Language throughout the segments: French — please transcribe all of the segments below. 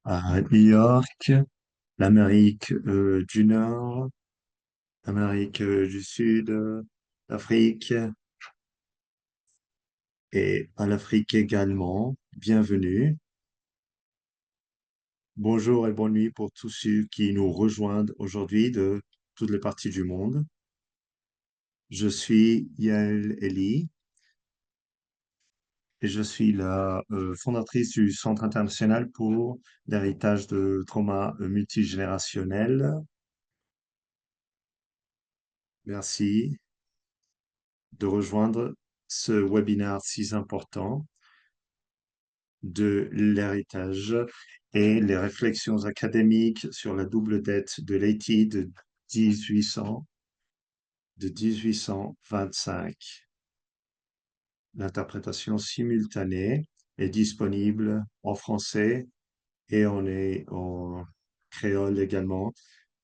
À New York, l'Amérique du Nord, l'Amérique du Sud, l'Afrique et à l'Afrique également. Bienvenue. Bonjour et bonne nuit pour tous ceux qui nous rejoignent aujourd'hui de toutes les parties du monde. Je suis Yael Eli et je suis la fondatrice du Centre international pour l'héritage de trauma multigénérationnel. Merci de rejoindre ce webinaire si important de l'héritage et les réflexions académiques sur la double dette de l'Haïti 1800, de 1825. L'interprétation simultanée est disponible en français et en créole également.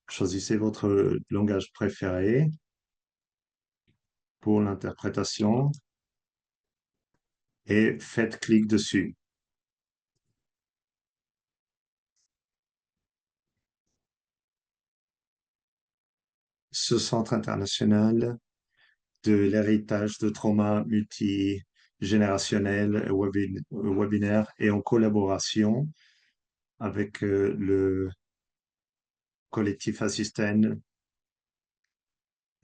Choisissez votre langage préféré pour l'interprétation et faites clic dessus. Ce centre international de l'héritage de trauma multigénérationnel webinaire et en collaboration avec le collectif Assisten.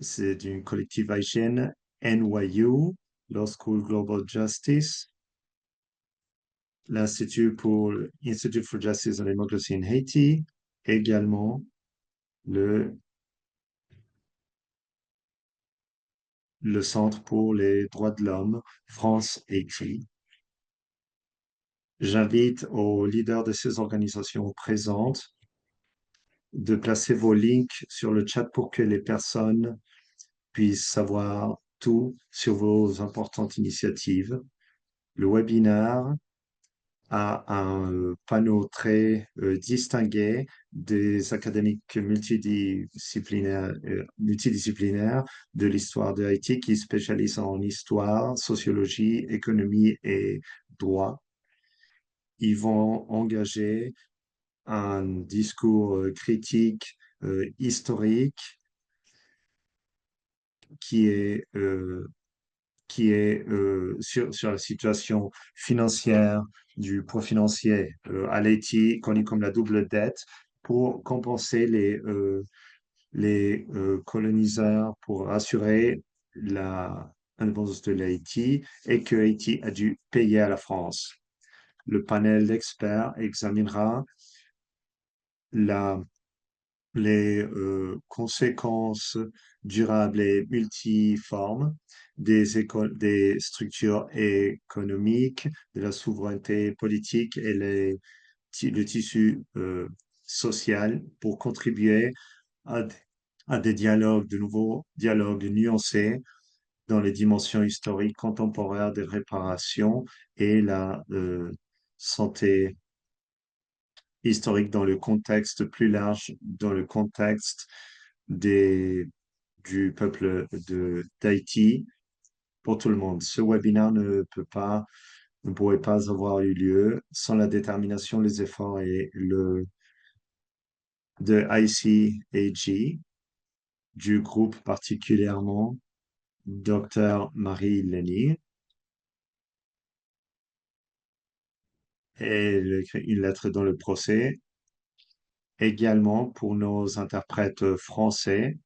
C'est d'une collectif haïtienne NYU, Law School Global Justice, l'Institut pour Institute for Justice and Democracy in Haiti, également le, le Centre pour les droits de l'homme France-Haïti. J'invite aux leaders de ces organisations présentes de placer vos links sur le chat pour que les personnes puissent savoir tout sur vos importantes initiatives. Le webinaire a un panneau très distingué des académiques multidisciplinaires de l'histoire de Haïti qui spécialisent en histoire, sociologie, économie et droit. Ils vont engager un discours critique, historique, qui est, sur la situation financière du poids financier à l'Haïti, connu comme la double dette, pour compenser les coloniseurs, pour assurer la indépendance de l'Haïti et que Haïti a dû payer à la France. Le panel d'experts examinera la les conséquences durables et multiformes des structures économiques, de la souveraineté politique et le tissu social pour contribuer à, à des dialogues, de nouveaux dialogues nuancés dans les dimensions historiques contemporaines des réparations et la santé historique dans le contexte plus large, dans le contexte des, du peuple d'Haïti pour tout le monde. Ce webinaire ne pourrait pas avoir eu lieu sans la détermination, les efforts et de ICAG, du groupe particulièrement Dr. Marie Lenny. Et elle écrit une lettre dans le procès. Également pour nos interprètes français,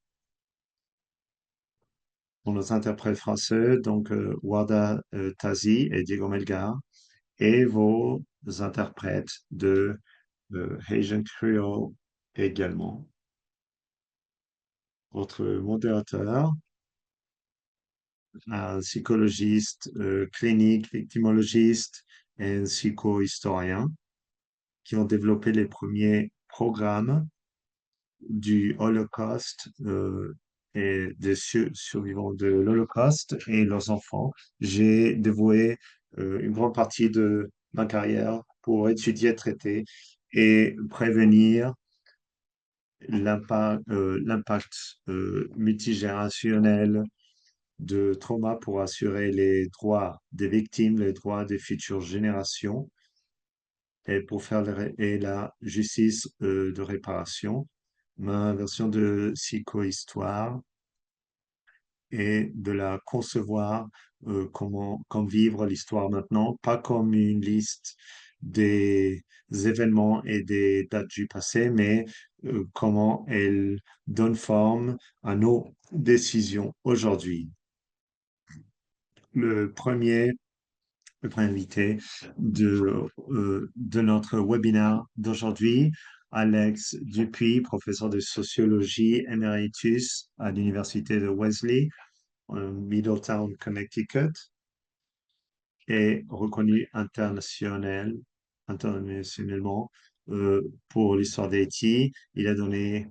donc Warda Tazi et Diego Melgar, et vos interprètes de Haitian Creole également. Votre modérateur, un psychologiste clinique, victimologiste et un psychohistorien qui ont développé les premiers programmes du Holocauste et des survivants de l'Holocauste et leurs enfants. J'ai dévoué une grande partie de ma carrière pour étudier, traiter et prévenir l'impact multigénérationnel de trauma pour assurer les droits des victimes, les droits des futures générations et pour faire et la justice de réparation. Ma version de psychohistoire et de la concevoir comme vivre l'histoire maintenant, pas comme une liste des événements et des dates du passé, mais comment elle donne forme à nos décisions aujourd'hui. Le premier, le premier invité de notre webinaire d'aujourd'hui, Alex Dupuis, professeur de sociologie éméritus à l'Université de Wesley, Middletown, Connecticut, est reconnu internationalement pour l'histoire d'Haïti. Il a donné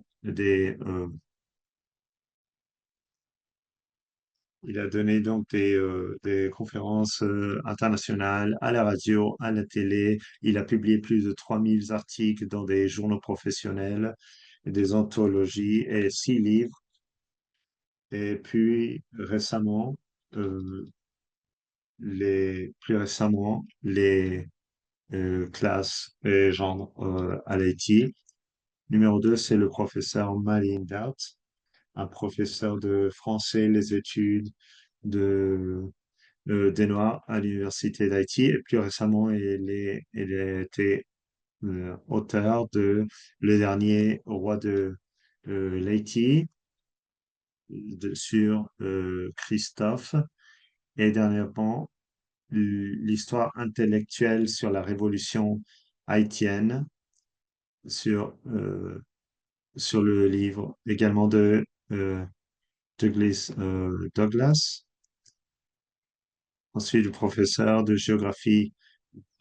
il a donné donc des conférences internationales à la radio, à la télé. Il a publié plus de 3000 articles dans des journaux professionnels, des anthologies et 6 livres. Et puis euh, plus récemment, les classes et genre à l'IT. Numéro 2, c'est le professeur Malin Dart, un professeur de français, les études de, des Noirs à l'université d'Haïti. Et plus récemment, il a été auteur de Le dernier roi de l'Haïti sur Christophe. Et dernièrement, l'histoire intellectuelle sur la révolution haïtienne sur sur le livre également de Douglas. Ensuite, le professeur de géographie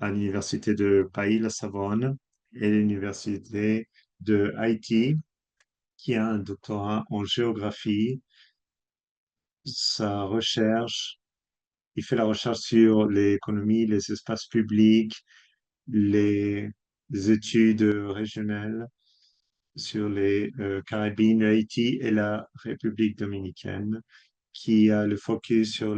à l'université de Paris-la-Savonne et l'université de Haïti, qui a un doctorat en géographie. Sa recherche, il fait la recherche sur l'économie, les espaces publics, les études régionales sur les Caraïbes, Haïti et la République dominicaine, qui a le focus sur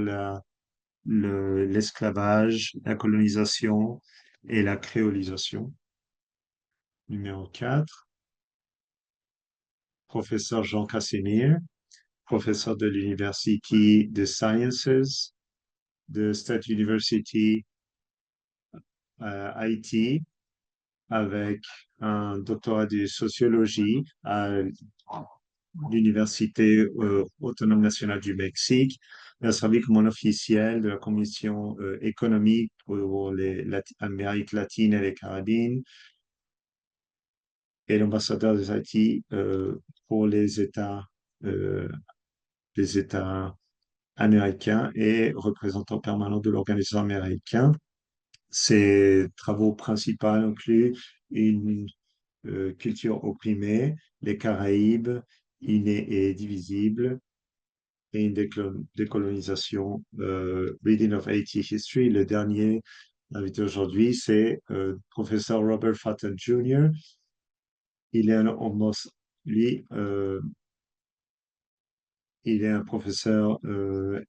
l'esclavage, la colonisation et la créolisation. Numéro 4, professeur Jean Casimir, professeur de l'University de Sciences de State University Haïti, avec un doctorat de sociologie à l'Université autonome nationale du Mexique. Il a servi comme un officiel de la Commission économique pour l'Amérique latine et les Caraïbes et l'ambassadeur des Haïti pour euh, les États américains et représentant permanent de l'organisation américaine. Ses travaux principaux incluent une culture opprimée, les Caraïbes, innée et divisible, et une décolonisation. Reading of Haiti History, le dernier invité aujourd'hui, c'est professeur Robert Fatton Jr. Il est lui, il est un professeur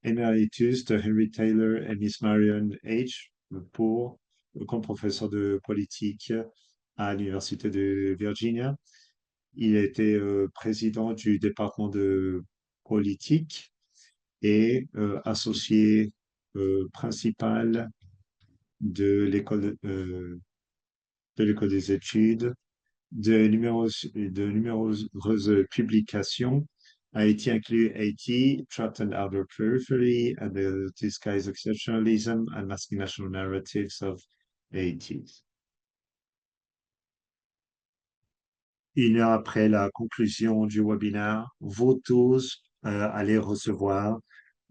emeritus de Henry Taylor et Miss Marion H. Comme professeur de politique à l'Université de Virginia. Il a été président du département de politique et associé principal de l'école des études, de nombreuses publications. Haïti inclut Haiti, Trapped and Outer Periphery, and the Disguised Exceptionalism and Masking National Narratives of Haiti. 1 heure après la conclusion du webinaire, vous tous allez recevoir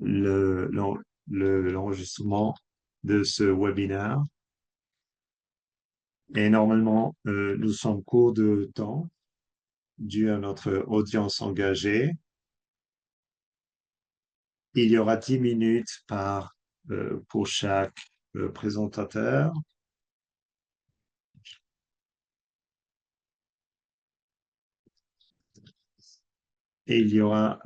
l'enregistrement de ce webinaire. Et normalement, nous sommes court de temps dû à notre audience engagée. Il y aura 10 minutes pour chaque présentateur. Et il y aura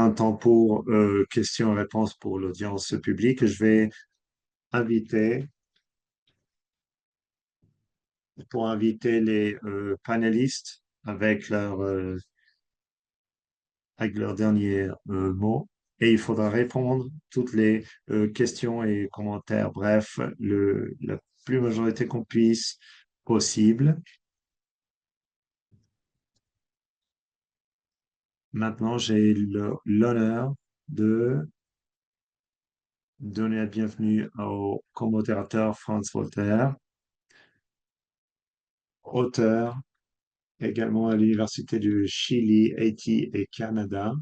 un temps pour questions et réponses pour l'audience publique. Je vais inviter pour inviter les panélistes avec leurs derniers mots. Et il faudra répondre toutes les questions et commentaires, bref, la plus majorité qu'on puisse possible. Maintenant, j'ai l'honneur de donner la bienvenue au co-modérateur Franz Voltaire, auteur également à l'Université du Chili, Haïti et Canada.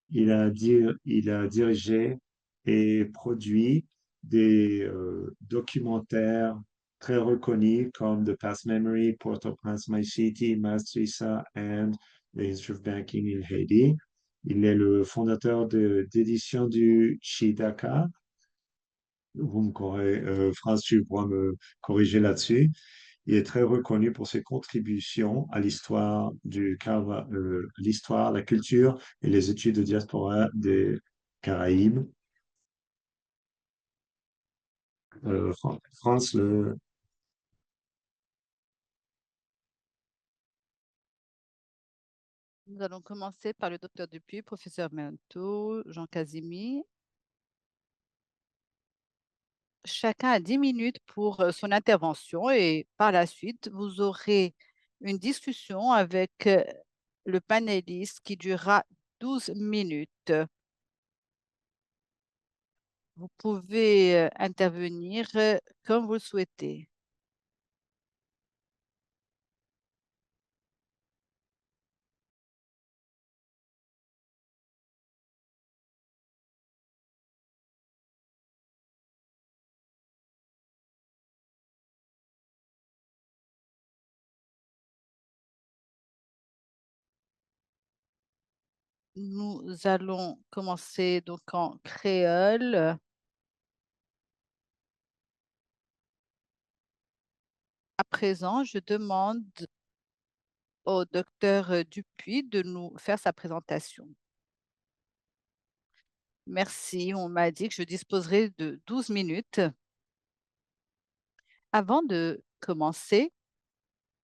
Il a dirigé et produit des documentaires très reconnus comme The Past Memory, Port-au-Prince, My City, Maastricht and the History of Banking in Haiti. Il est le fondateur d'édition du Chidaka. France, tu pourras me corriger là-dessus. Il est très reconnu pour ses contributions à l'histoire, la culture et les études de diaspora des Caraïbes. France, Nous allons commencer par le docteur Dupuis, professeur Mento, Jean Casimir. Chacun a 10 minutes pour son intervention et par la suite, vous aurez une discussion avec le panéliste qui durera 12 minutes. Vous pouvez intervenir comme vous le souhaitez. Nous allons commencer donc en créole. À présent, je demande au docteur Dupuis de nous faire sa présentation. Merci, on m'a dit que je disposerai de 12 minutes. Avant de commencer,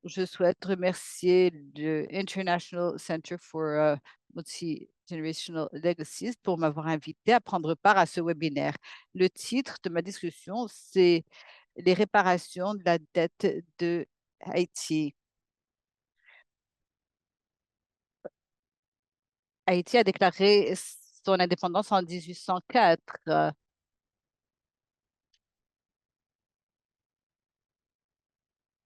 je souhaite remercier le International Center for Multi-Generational Legacies pour m'avoir invité à prendre part à ce webinaire. Le titre de ma discussion, c'est les réparations de la dette de Haïti. Haïti a déclaré son indépendance en 1804.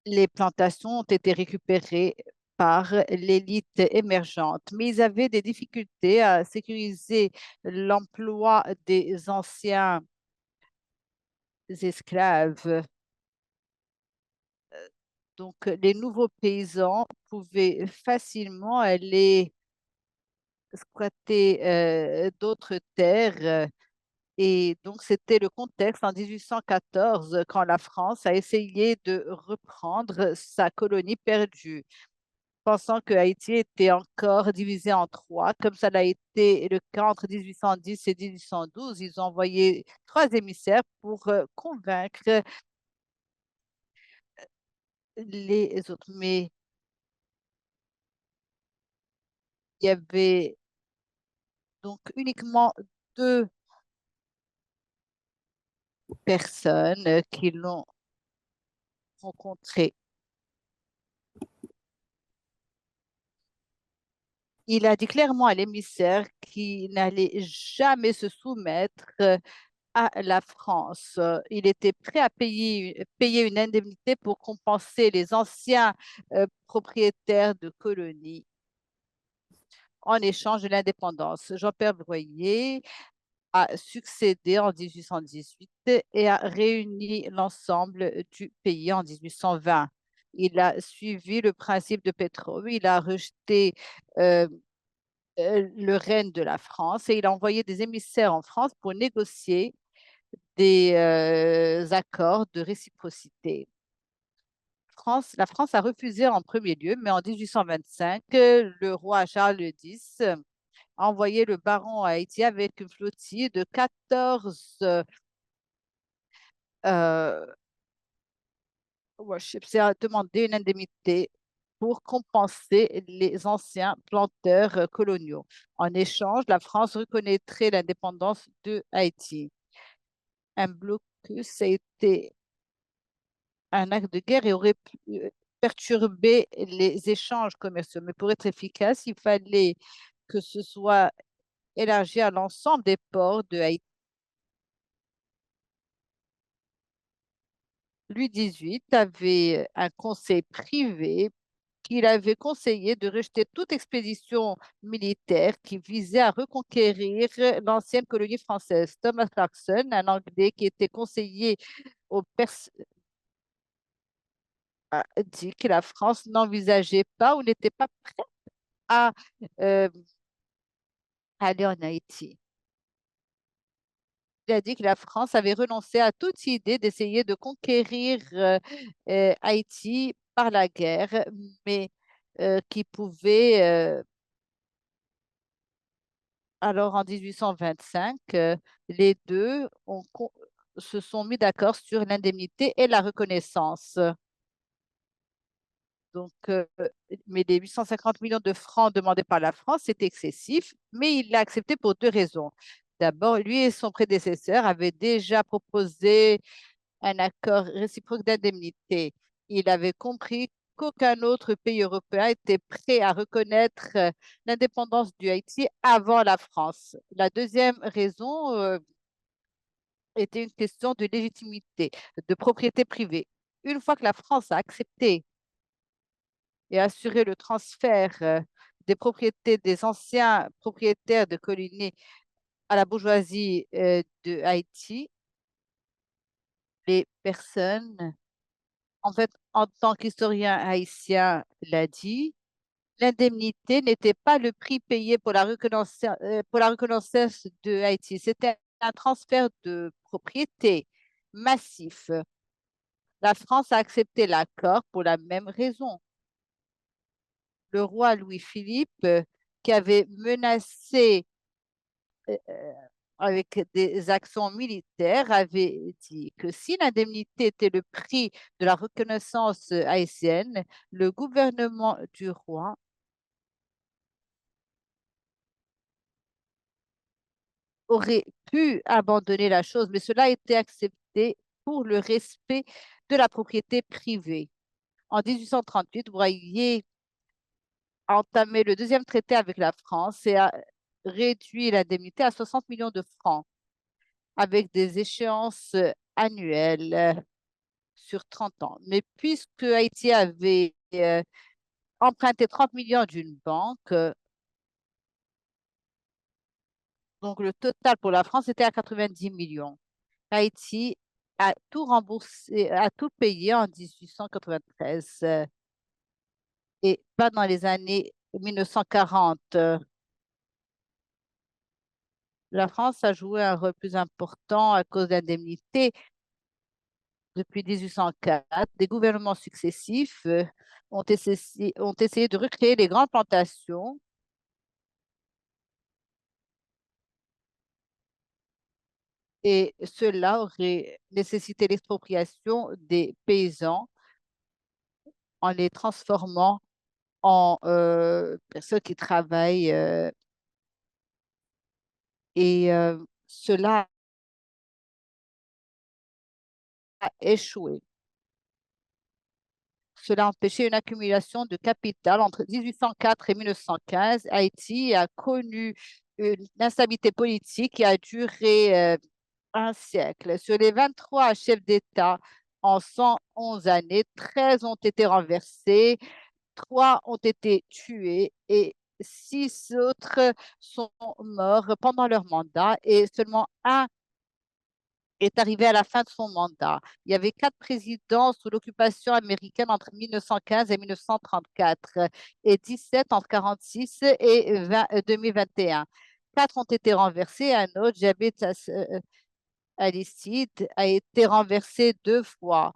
Les plantations ont été récupérées par l'élite émergente, mais ils avaient des difficultés à sécuriser l'emploi des anciens esclaves. Donc, les nouveaux paysans pouvaient facilement aller squatter d'autres terres. Et donc, c'était le contexte en 1814 quand la France a essayé de reprendre sa colonie perdue, pensant que Haïti était encore divisé en trois, comme ça l'a été le cas entre 1810 et 1812. Ils ont envoyé trois émissaires pour convaincre les autres. Mais il y avait donc uniquement deux personnes qui l'ont rencontré. Il a dit clairement à l'émissaire qu'il n'allait jamais se soumettre à la France. Il était prêt à payer une indemnité pour compenser les anciens propriétaires de colonies en échange de l'indépendance. Jean-Pierre Broyer a succédé en 1818 et a réuni l'ensemble du pays en 1820. Il a suivi le principe de Pétrole, il a rejeté euh, le règne de la France et il a envoyé des émissaires en France pour négocier des accords de réciprocité. La France a refusé en premier lieu, mais en 1825, le roi Charles X a envoyé le baron à Haïti avec une flottille de 14 worship, c'est à demander une indemnité pour compenser les anciens planteurs coloniaux. En échange, la France reconnaîtrait l'indépendance de Haïti. Un blocus a été un acte de guerre et aurait pu perturber les échanges commerciaux. Mais pour être efficace, il fallait que ce soit élargi à l'ensemble des ports de Haïti. Louis XVIII avait un conseil privé qu'il avait conseillé de rejeter toute expédition militaire qui visait à reconquérir l'ancienne colonie française. Thomas Clarkson, un Anglais qui était conseiller au Pers, a dit que la France n'envisageait pas ou n'était pas prête à euh, aller en Haïti. Il a dit que la France avait renoncé à toute idée d'essayer de conquérir Haïti par la guerre, mais qui pouvait alors, en 1825, les deux se sont mis d'accord sur l'indemnité et la reconnaissance. Donc, mais les 850 millions de francs demandés par la France, c'est excessif, mais il l'a accepté pour deux raisons. D'abord, lui et son prédécesseur avaient déjà proposé un accord réciproque d'indemnité. Il avait compris qu'aucun autre pays européen était prêt à reconnaître l'indépendance du Haïti avant la France. La deuxième raison était une question de légitimité, de propriété privée. Une fois que la France a accepté et assuré le transfert des propriétés des anciens propriétaires de colonies à la bourgeoisie de Haïti, les personnes, en fait, en tant qu'historien haïtien l'a dit, l'indemnité n'était pas le prix payé pour la reconnaissance de Haïti. C'était un transfert de propriété massif. La France a accepté l'accord pour la même raison. Le roi Louis-Philippe, qui avait menacé euh, avec des actions militaires, avait dit que si l'indemnité était le prix de la reconnaissance haïtienne, le gouvernement du roi aurait pu abandonner la chose, mais cela a été accepté pour le respect de la propriété privée. En 1838, Boyer a entamé le deuxième traité avec la France et a réduit l'indemnité à 60 millions de francs avec des échéances annuelles sur 30 ans. Mais puisque Haïti avait emprunté 30 millions d'une banque, donc le total pour la France était à 90 millions. Haïti a tout remboursé, a tout payé en 1893 et pas dans les années 1940. La France a joué un rôle plus important à cause d'indemnités depuis 1804. Des gouvernements successifs ont essayé de recréer les grandes plantations et cela aurait nécessité l'expropriation des paysans en les transformant en personnes qui travaillent et cela a échoué. Cela a empêché une accumulation de capital entre 1804 et 1915. Haïti a connu une instabilité politique qui a duré un siècle. Sur les 23 chefs d'État en 111 années, 13 ont été renversés, 3 ont été tués et 6 autres sont morts pendant leur mandat et seulement un est arrivé à la fin de son mandat. Il y avait 4 présidents sous l'occupation américaine entre 1915 et 1934 et 17 entre 1946 et 2021. 4 ont été renversés. Un autre, Jabez Aristide, a été renversé 2 fois.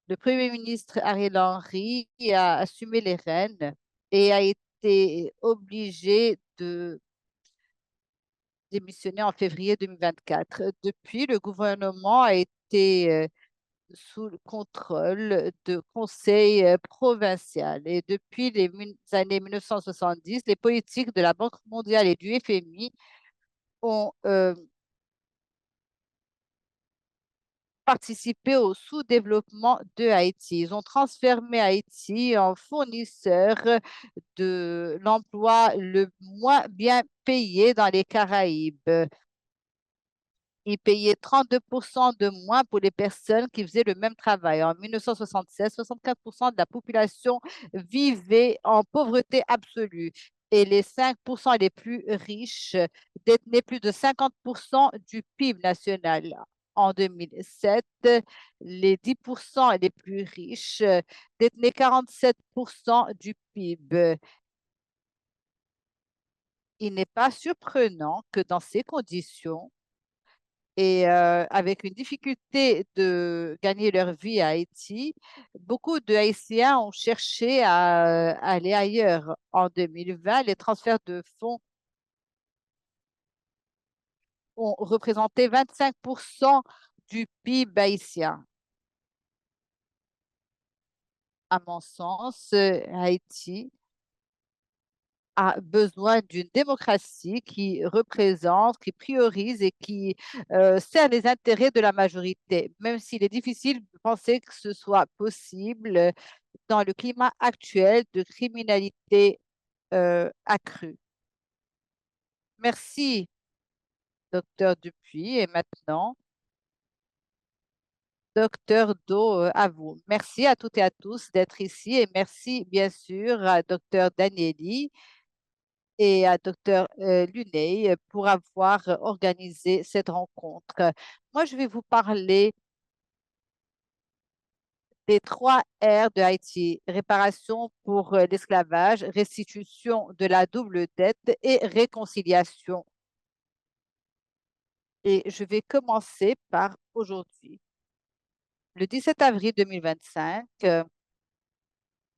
Le Premier ministre Ariel Henry a assumé les rênes et a été obligé de démissionné en février 2024. Depuis, le gouvernement a été sous le contrôle de conseils provinciaux. Et depuis les années 1970, les politiques de la Banque mondiale et du FMI ont participé au sous-développement de Haïti. Ils ont transformé Haïti en fournisseur de l'emploi le moins bien payé dans les Caraïbes. Ils payaient 32% de moins pour les personnes qui faisaient le même travail. En 1976, 64% de la population vivait en pauvreté absolue et les 5% les plus riches détenaient plus de 50% du PIB national. En 2007, les 10% les plus riches détenaient 47% du PIB. Il n'est pas surprenant que dans ces conditions, et avec une difficulté de gagner leur vie à Haïti, beaucoup de Haïtiens ont cherché à aller ailleurs. En 2020, les transferts de fonds ont représenté 25% du PIB haïtien. À mon sens, Haïti a besoin d'une démocratie qui représente, qui priorise et qui sert les intérêts de la majorité, même s'il est difficile de penser que ce soit possible dans le climat actuel de criminalité accrue. Merci, docteur Dupuis. Et maintenant, docteur Do, à vous. Merci à toutes et à tous d'être ici et merci bien sûr à docteur Danieli et à docteur Luney pour avoir organisé cette rencontre. Moi, je vais vous parler des 3 R de Haïti: réparation pour l'esclavage, restitution de la double dette et réconciliation. Et je vais commencer par aujourd'hui. Le 17 avril 2025,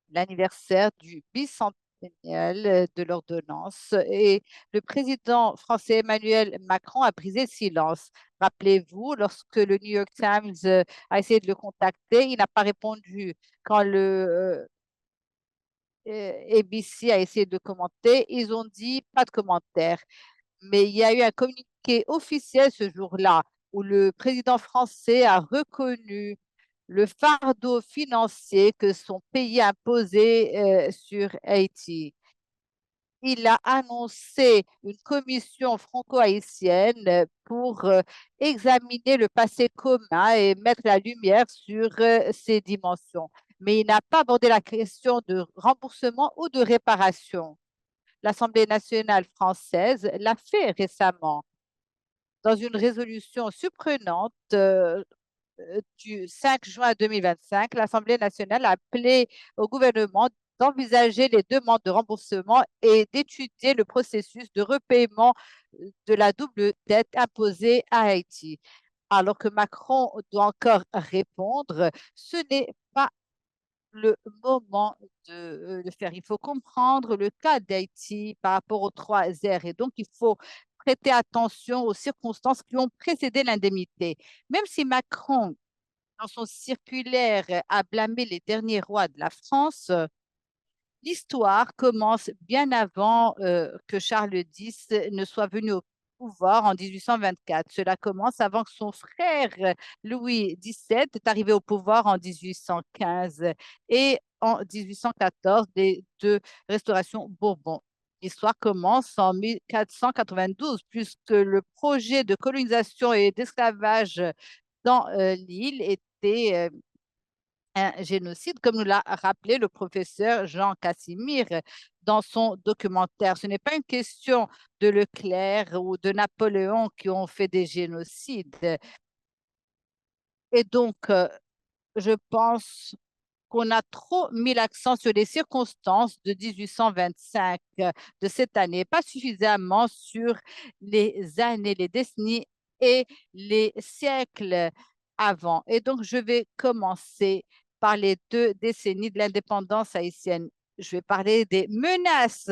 l'anniversaire du bicentennial de l'ordonnance, et le président français Emmanuel Macron a brisé le silence. Rappelez-vous, lorsque le New York Times a essayé de le contacter, il n'a pas répondu. Quand le ABC a essayé de commenter, ils ont dit pas de commentaire. Mais il y a eu un communiqué officiel ce jour-là où le président français a reconnu le fardeau financier que son pays a imposé sur Haïti. Il a annoncé une commission franco-haïtienne pour examiner le passé commun et mettre la lumière sur ces dimensions. Mais il n'a pas abordé la question de remboursement ou de réparation. L'Assemblée nationale française l'a fait récemment dans une résolution surprenante du 5 juin 2025. L'Assemblée nationale a appelé au gouvernement d'envisager les demandes de remboursement et d'étudier le processus de repaiement de la double dette imposée à Haïti. Alors que Macron doit encore répondre, ce n'est pas le moment de le faire. Il faut comprendre le cas d'Haïti par rapport aux 3 R et donc il faut prêter attention aux circonstances qui ont précédé l'indemnité. Même si Macron, dans son circulaire, a blâmé les derniers rois de la France, l'histoire commence bien avant que Charles X ne soit venu au pouvoir en 1824. Cela commence avant que son frère Louis XVII est arrivé au pouvoir en 1815 et en 1814 de Restauration Bourbon. L'histoire commence en 1492, puisque le projet de colonisation et d'esclavage dans l'île était un génocide, comme nous l'a rappelé le professeur Jean Casimir dans son documentaire. Ce n'est pas une question de Leclerc ou de Napoléon qui ont fait des génocides. Et donc, je pense qu'on a trop mis l'accent sur les circonstances de 1825 de cette année, pas suffisamment sur les années, les décennies et les siècles avant. Et donc, je vais commencer par les 2 décennies de l'indépendance haïtienne. Je vais parler des menaces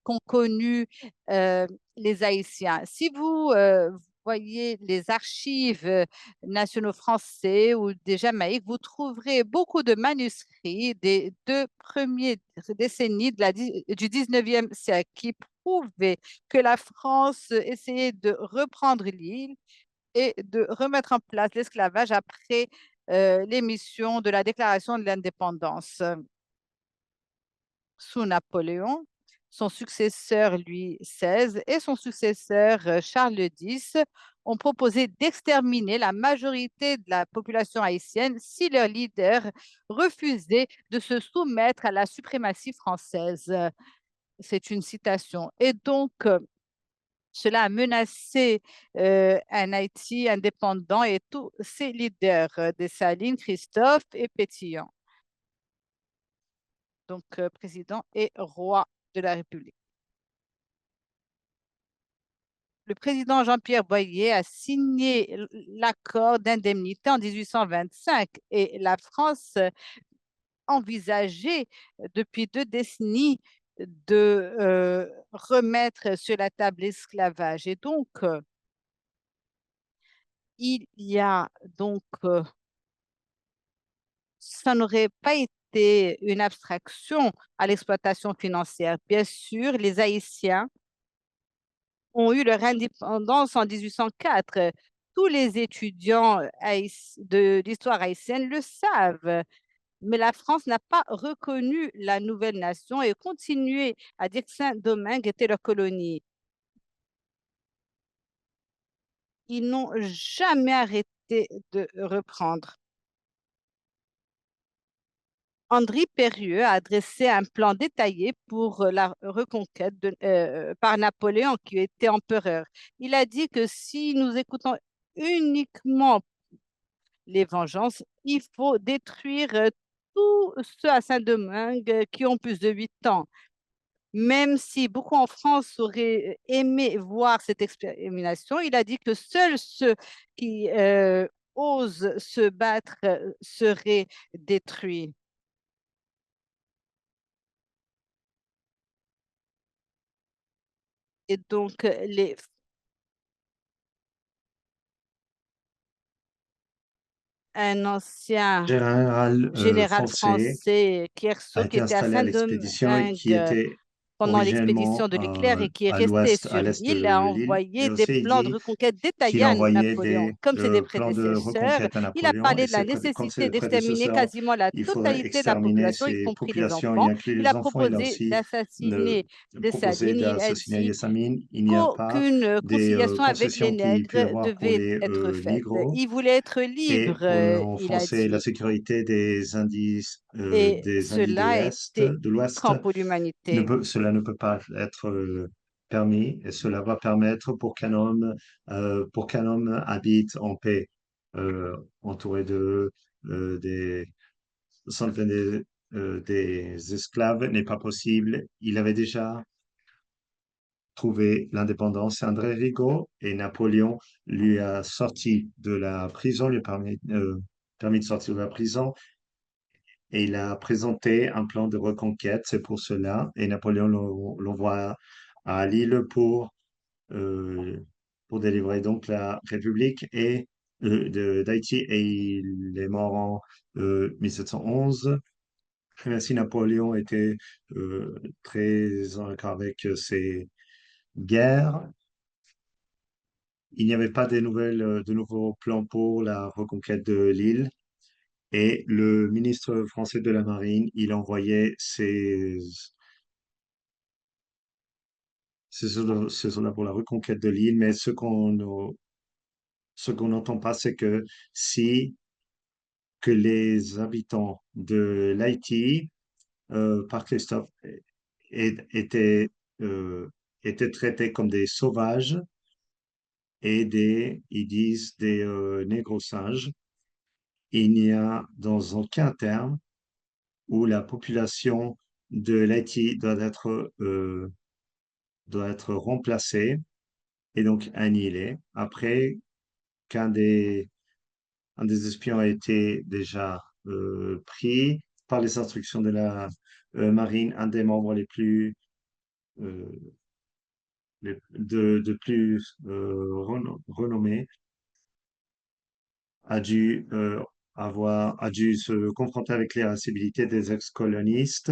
qu'ont connues les Haïtiens. Si vous voyez les archives nationaux français ou des Jamaïques, vous trouverez beaucoup de manuscrits des deux premières décennies du 19e siècle qui prouvaient que la France essayait de reprendre l'île et de remettre en place l'esclavage après l'émission de la Déclaration de l'indépendance sous Napoléon. Son successeur Louis XVI et son successeur Charles X ont proposé d'exterminer la majorité de la population haïtienne si leur leader refusait de se soumettre à la suprématie française. C'est une citation. Et donc, cela a menacé un Haïti indépendant et tous ses leaders, Dessalines, Christophe et Pétillon, donc président et roi de la République. Le président Jean-Pierre Boyer a signé l'accord d'indemnité en 1825 et la France envisageait depuis 2 décennies de remettre sur la table l'esclavage. Et donc, il y a donc, ça n'aurait pas été une abstraction à l'exploitation financière. Bien sûr, les Haïtiens ont eu leur indépendance en 1804. Tous les étudiants de l'histoire haïtienne le savent, mais la France n'a pas reconnu la nouvelle nation et continué à dire que Saint-Domingue était leur colonie. Ils n'ont jamais arrêté de reprendre. André Périeux a dressé un plan détaillé pour la reconquête par Napoléon, qui était empereur. Il a dit que si nous écoutons uniquement les vengeances, il faut détruire tous ceux à Saint-Domingue qui ont plus de 8 ans. Même si beaucoup en France auraient aimé voir cette extermination, il a dit que seuls ceux qui osent se battre seraient détruits. Et donc, un ancien Général général français français, Kersau, a qui été était à installé à l'expédition et qui Saint-Domingue était pendant l'expédition originellement de Leclerc et qui est à resté l'ouest, à sur l'est l'île, a de l'île. Et envoyé des aussi, il plans de dit reconquête détaillés qu'il à envoyait des Napoléon. Comme ses plans de prédécesseurs, reconquête à il a Napoléon et parlé de la quand nécessité ses d'exterminer prédécesseurs, quasiment la il faudrait totalité de la exterminer population, y ces compris les populations, y enfants. inclut Il les a enfants. Il a proposé aussi d'assassiner proposé Dessalines. Il a d'assassiner dit Yassamine. Il n'y a pas qu'aucune des conciliation avec les concessions qu'il peut y nègres avoir pour devait les être faite. Négros. Il voulait être Et libre, pour les il a Français, la dit. sécurité Et des Indiens de cela a l'Est, été de l'Ouest, frustrant pour l'humanité. cela ne peut pas être permis et cela va permettre pour qu'un homme habite en paix, entouré de des centaines des esclaves n'est pas possible. Il avait déjà trouvé l'indépendance. André Rigaud et Napoléon lui a sorti de la prison, lui a permis de sortir de la prison et il a présenté un plan de reconquête. C'est pour cela. Et Napoléon l'envoie à Lille euh, pour délivrer donc la République d'Haïti et il est mort en 1711. Ainsi, Napoléon était très en accord avec ses guerres. Il n'y avait pas de nouveaux plans pour la reconquête de l'île. Et le ministre français de la Marine, il envoyait ses soldats pour la reconquête de l'île. Mais ce qu'on n'entend pas, c'est que les habitants de l'Haïti, par Christophe, étaient, euh, étaient traités comme des sauvages et ils disent des négro-singes. Il n'y a dans aucun terme où la population de l'Haïti doit être remplacée et donc annihilée après un des espions a été déjà pris par les instructions de la marine, un des membres les plus euh, de plus renommés a dû se confronter avec l'irascibilité des ex-colonistes,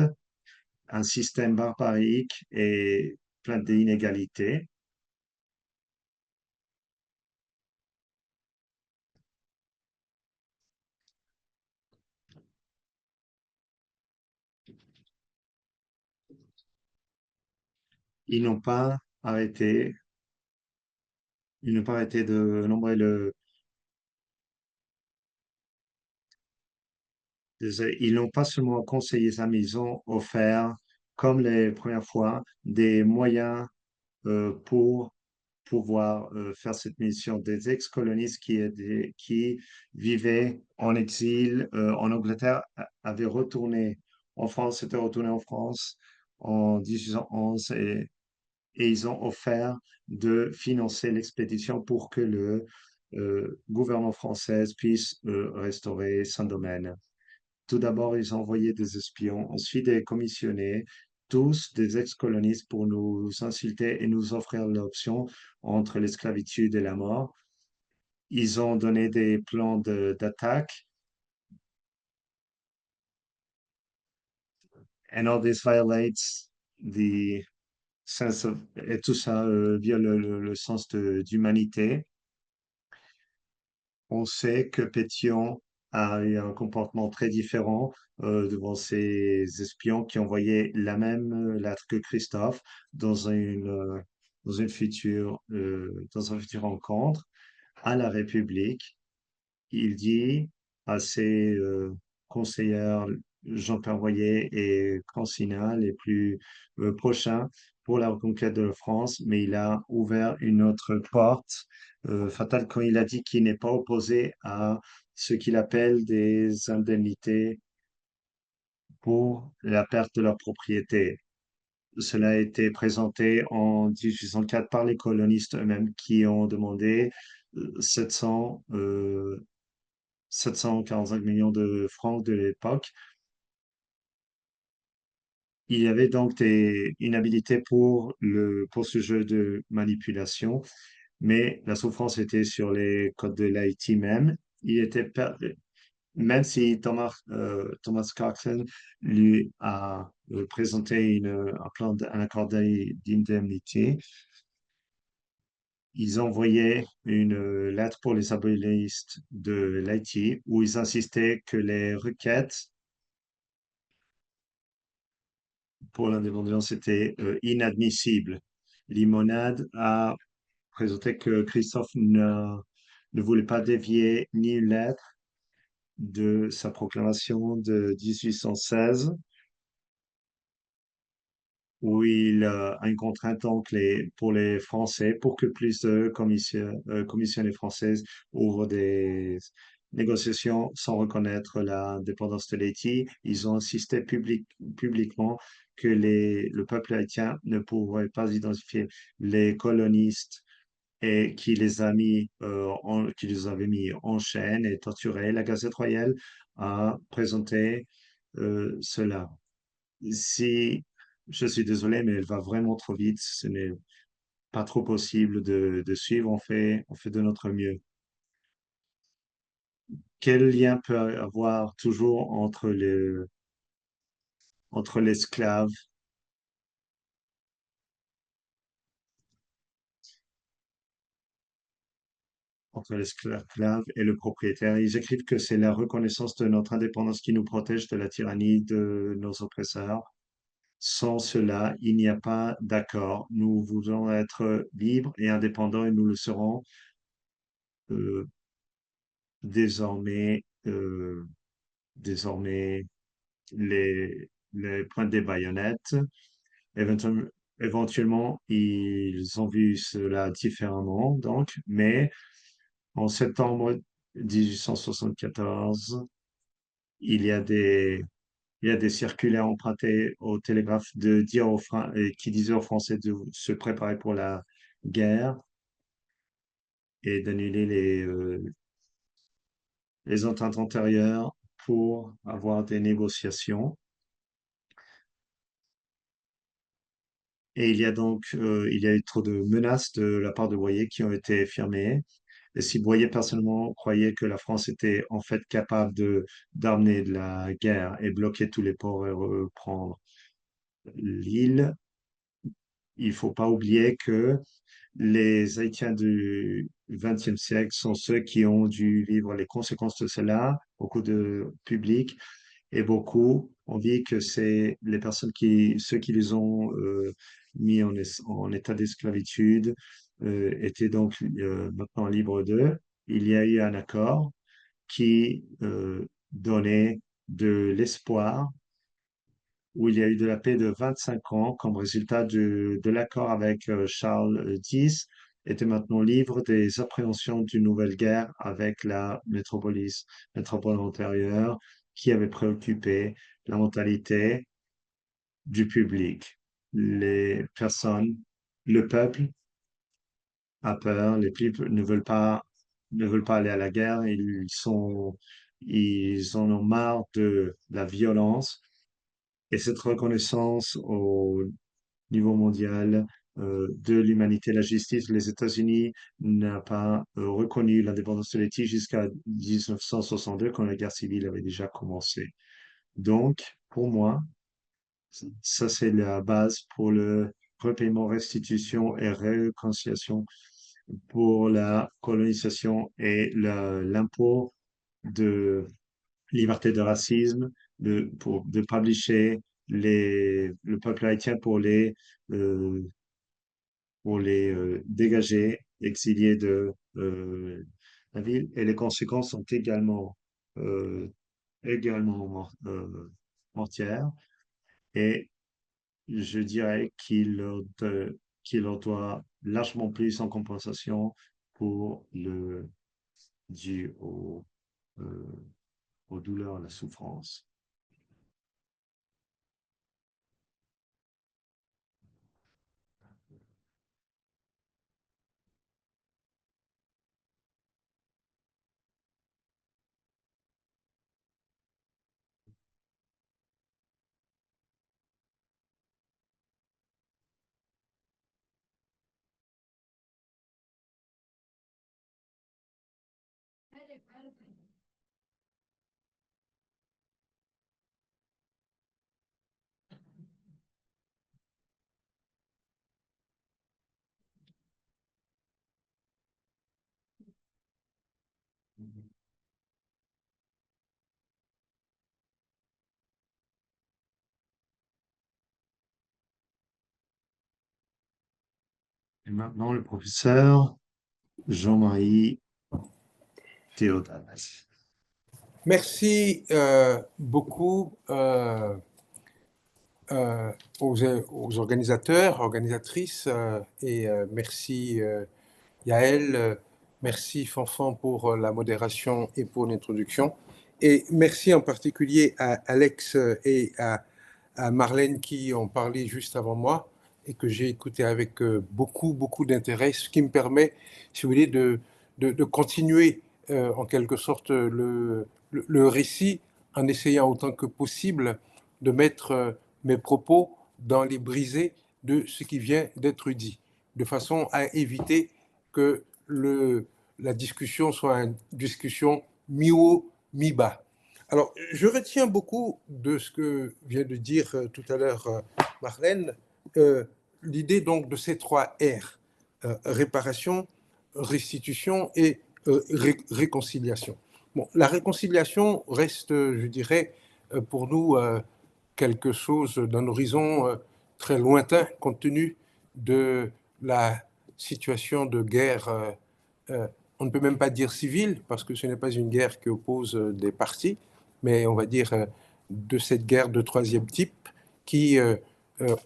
un système barbarique et plein d'inégalités. Ils n'ont pas arrêté, ils n'ont pas arrêté de nombrer ils n'ont pas seulement conseillé ça, mais ils ont offert, comme les premières fois, des moyens pour pouvoir faire cette mission des ex-colonistes qui vivaient en exil en Angleterre, avaient retourné en France, étaient retournés en France en 1811 et ils ont offert de financer l'expédition pour que le gouvernement français puisse restaurer son domaine. Tout d'abord, ils ont envoyé des espions, ensuite des commissionnés, tous des ex-colonistes pour nous insulter et nous offrir l'option entre l'esclavitude et la mort. Ils ont donné des plans d'attaque. And all this violates the sense of, et tout ça viole le sens d'humanité. On sait que Pétion a eu un comportement très différent devant ses espions qui envoyaient la même lettre que Christophe dans dans dans un futur rencontre à la République. Il dit à ses conseillers Jean-Pierre Voyer et Cancina, les plus prochains pour la reconquête de la France, mais il a ouvert une autre porte fatale quand il a dit qu'il n'est pas opposé à ce qu'il appelle des indemnités pour la perte de leur propriété. Cela a été présenté en 1804 par les colonistes eux-mêmes qui ont demandé 700, 745 millions de francs de l'époque. Il y avait donc une habilité pour ce jeu de manipulation, mais la souffrance était sur les codes de l'Haïti même. Il était même si Thomas Carlson lui a présenté un plan, un accord d'indemnité, ils envoyaient une lettre pour les abolitionnistes de l'Haïti où ils insistaient que les requêtes pour l'indépendance étaient inadmissibles. Limonade a présenté que Christophe ne voulait pas dévier ni une lettre de sa proclamation de 1816 où il a une contrainte donc pour les Français, pour que plus de commissionnaires françaises ouvrent des négociations sans reconnaître l'indépendance de l'Haïti. Ils ont insisté publiquement que le peuple haïtien ne pourrait pas identifier les colonistes et qui les avait mis en chaîne et torturés. La Gazette royale a présenté cela. Si, je suis désolé, mais elle va vraiment trop vite. Ce n'est pas trop possible de suivre. On fait de notre mieux. Quel lien peut y avoir toujours entre l'esclave et le propriétaire? Ils écrivent que c'est la reconnaissance de notre indépendance qui nous protège de la tyrannie de nos oppresseurs. Sans cela, il n'y a pas d'accord. Nous voulons être libres et indépendants et nous le serons euh, désormais. Désormais les pointes des baïonnettes. Éventuellement, éventuellement, ils ont vu cela différemment, donc, mais en septembre 1874, il y a il y a des circulaires empruntés au télégraphe de dire qui disaient aux Français de se préparer pour la guerre et d'annuler les ententes antérieures pour avoir des négociations. Et il y a eu trop de menaces de la part de Boyer qui ont été firmées. Et si Boyer personnellement croyait que la France était en fait capable d'amener de la guerre et bloquer tous les ports et reprendre l'île, il faut pas oublier que les Haïtiens du XXe siècle sont ceux qui ont dû vivre les conséquences de cela. Beaucoup de public et beaucoup ont dit que c'est les personnes ceux qui les ont mis en état d'esclavitude étaient donc maintenant libres d'eux. Il y a eu un accord qui donnait de l'espoir, où il y a eu de la paix de 25 ans comme résultat de l'accord avec Charles X, était maintenant libre des appréhensions d'une nouvelle guerre avec la métropole antérieure qui avait préoccupé la mentalité du public. Les personnes, le peuple a peur, les peuples ne veulent pas aller à la guerre, ils en ont marre de la violence et cette reconnaissance au niveau mondial de l'humanité, la justice. Les États-Unis n'ont pas reconnu l'indépendance de l'Haïti jusqu'à 1962, quand la guerre civile avait déjà commencé. Donc, pour moi, ça c'est la base pour le repaiement, restitution et réconciliation pour la colonisation et l'impôt de liberté de racisme, de publisher le peuple haïtien euh, pour les dégager, exilier de la ville. Et les conséquences sont euh, également entières. Et je dirais qu'il leur doit largement plus en compensation pour le dû euh, aux douleurs, à la souffrance. Et maintenant, le professeur Jean-Marie Théodas. Merci beaucoup aux organisateurs, organisatrices, et merci Yaël, merci Fanfan pour la modération et pour l'introduction. Et merci en particulier à Alex et à Marlène qui ont parlé juste avant moi et que j'ai écouté avec beaucoup d'intérêt, ce qui me permet, si vous voulez, de continuer en quelque sorte le récit en essayant autant que possible de mettre mes propos dans les brisées de ce qui vient d'être dit, de façon à éviter que la discussion soit une discussion mi-haut, mi-bas. Alors, je retiens beaucoup de ce que vient de dire tout à l'heure Marlène, l'idée donc de ces 3 R, réparation, restitution et réconciliation. Bon, la réconciliation reste, je dirais, pour nous quelque chose d'un horizon très lointain compte tenu de la situation de guerre, on ne peut même pas dire civile, parce que ce n'est pas une guerre qui oppose des partis, mais on va dire de cette guerre de 3e type qui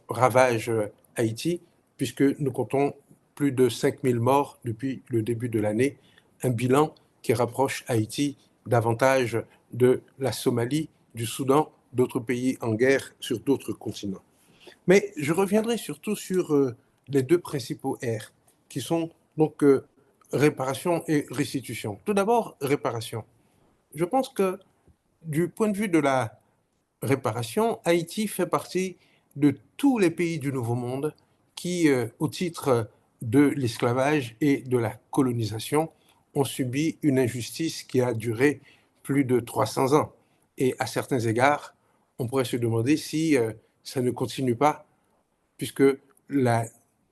ravage Haïti, puisque nous comptons plus de 5000 morts depuis le début de l'année, un bilan qui rapproche Haïti davantage de la Somalie, du Soudan, d'autres pays en guerre sur d'autres continents. Mais je reviendrai surtout sur les 2 principaux R, qui sont donc réparation et restitution. Tout d'abord, réparation. Je pense que du point de vue de la réparation, Haïti fait partie de tous les pays du Nouveau Monde qui, au titre de l'esclavage et de la colonisation, ont subi une injustice qui a duré plus de 300 ans. Et à certains égards, on pourrait se demander si ça ne continue pas, puisque la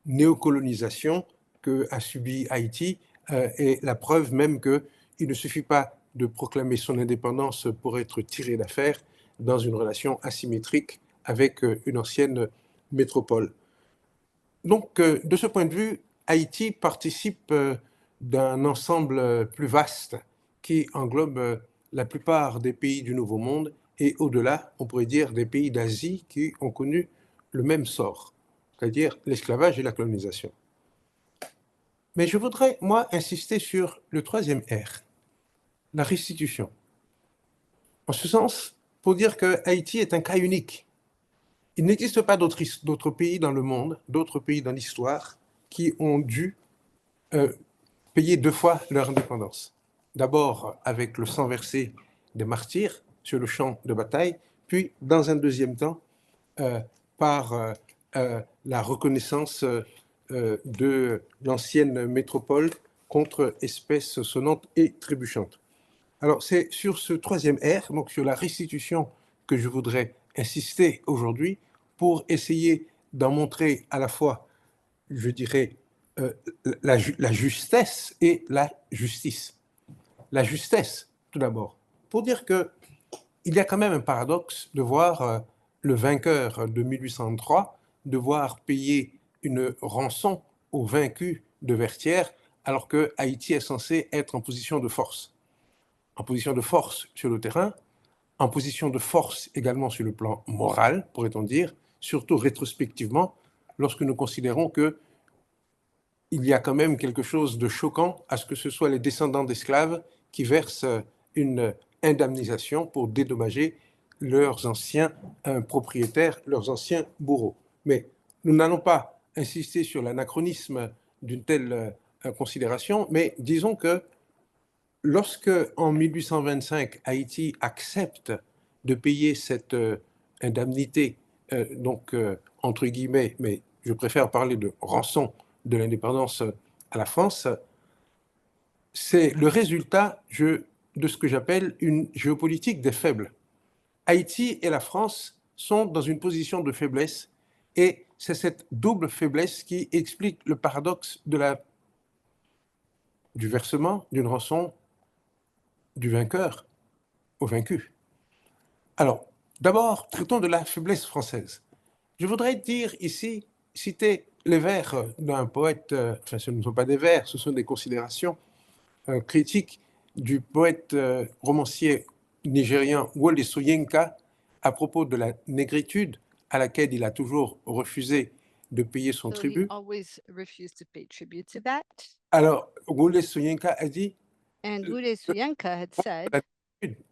néocolonisation qu'a subie Haïti est la preuve même qu'il ne suffit pas de proclamer son indépendance pour être tiré d'affaire dans une relation asymétrique avec une ancienne métropole. Donc, de ce point de vue, Haïti participe d'un ensemble plus vaste qui englobe la plupart des pays du Nouveau Monde et au-delà, on pourrait dire, des pays d'Asie qui ont connu le même sort, c'est-à-dire l'esclavage et la colonisation. Mais je voudrais, moi, insister sur le troisième R, la restitution. En ce sens, pour dire que Haïti est un cas unique. Il n'existe pas d'autres pays dans le monde, d'autres pays dans l'histoire, qui ont dû payer 2 fois leur indépendance. D'abord avec le sang versé des martyrs sur le champ de bataille, puis dans un deuxième temps par la reconnaissance de l'ancienne métropole contre espèces sonnantes et trébuchantes. Alors c'est sur ce troisième R, donc sur la restitution, que je voudrais insister aujourd'hui pour essayer d'en montrer à la fois, je dirais, la justesse et la justice. La justesse, tout d'abord, pour dire qu'il y a quand même un paradoxe de voir le vainqueur de 1803 devoir payer une rançon aux vaincus de Vertières, alors que Haïti est censé être en position de force. En position de force sur le terrain, en position de force également sur le plan moral, pourrait-on dire, surtout rétrospectivement, lorsque nous considérons que il y a quand même quelque chose de choquant à ce que ce soit les descendants d'esclaves qui versent une indemnisation pour dédommager leurs anciens propriétaires, leurs anciens bourreaux. Mais nous n'allons pas insister sur l'anachronisme d'une telle considération, mais disons que lorsque, en 1825, Haïti accepte de payer cette indemnité, entre guillemets, mais je préfère parler de rançon de l'indépendance à la France, c'est le résultat de ce que j'appelle une géopolitique des faibles. Haïti et la France sont dans une position de faiblesse et c'est cette double faiblesse qui explique le paradoxe du versement d'une rançon du vainqueur au vaincu. Alors, d'abord, traitons de la faiblesse française. Je voudrais dire ici, citer les vers d'un poète, enfin ce ne sont pas des vers, ce sont des considérations critiques du poète romancier nigérien Wole Soyinka à propos de la négritude à laquelle il a toujours refusé de payer son tribut. Alors, Wole Soyinka a dit,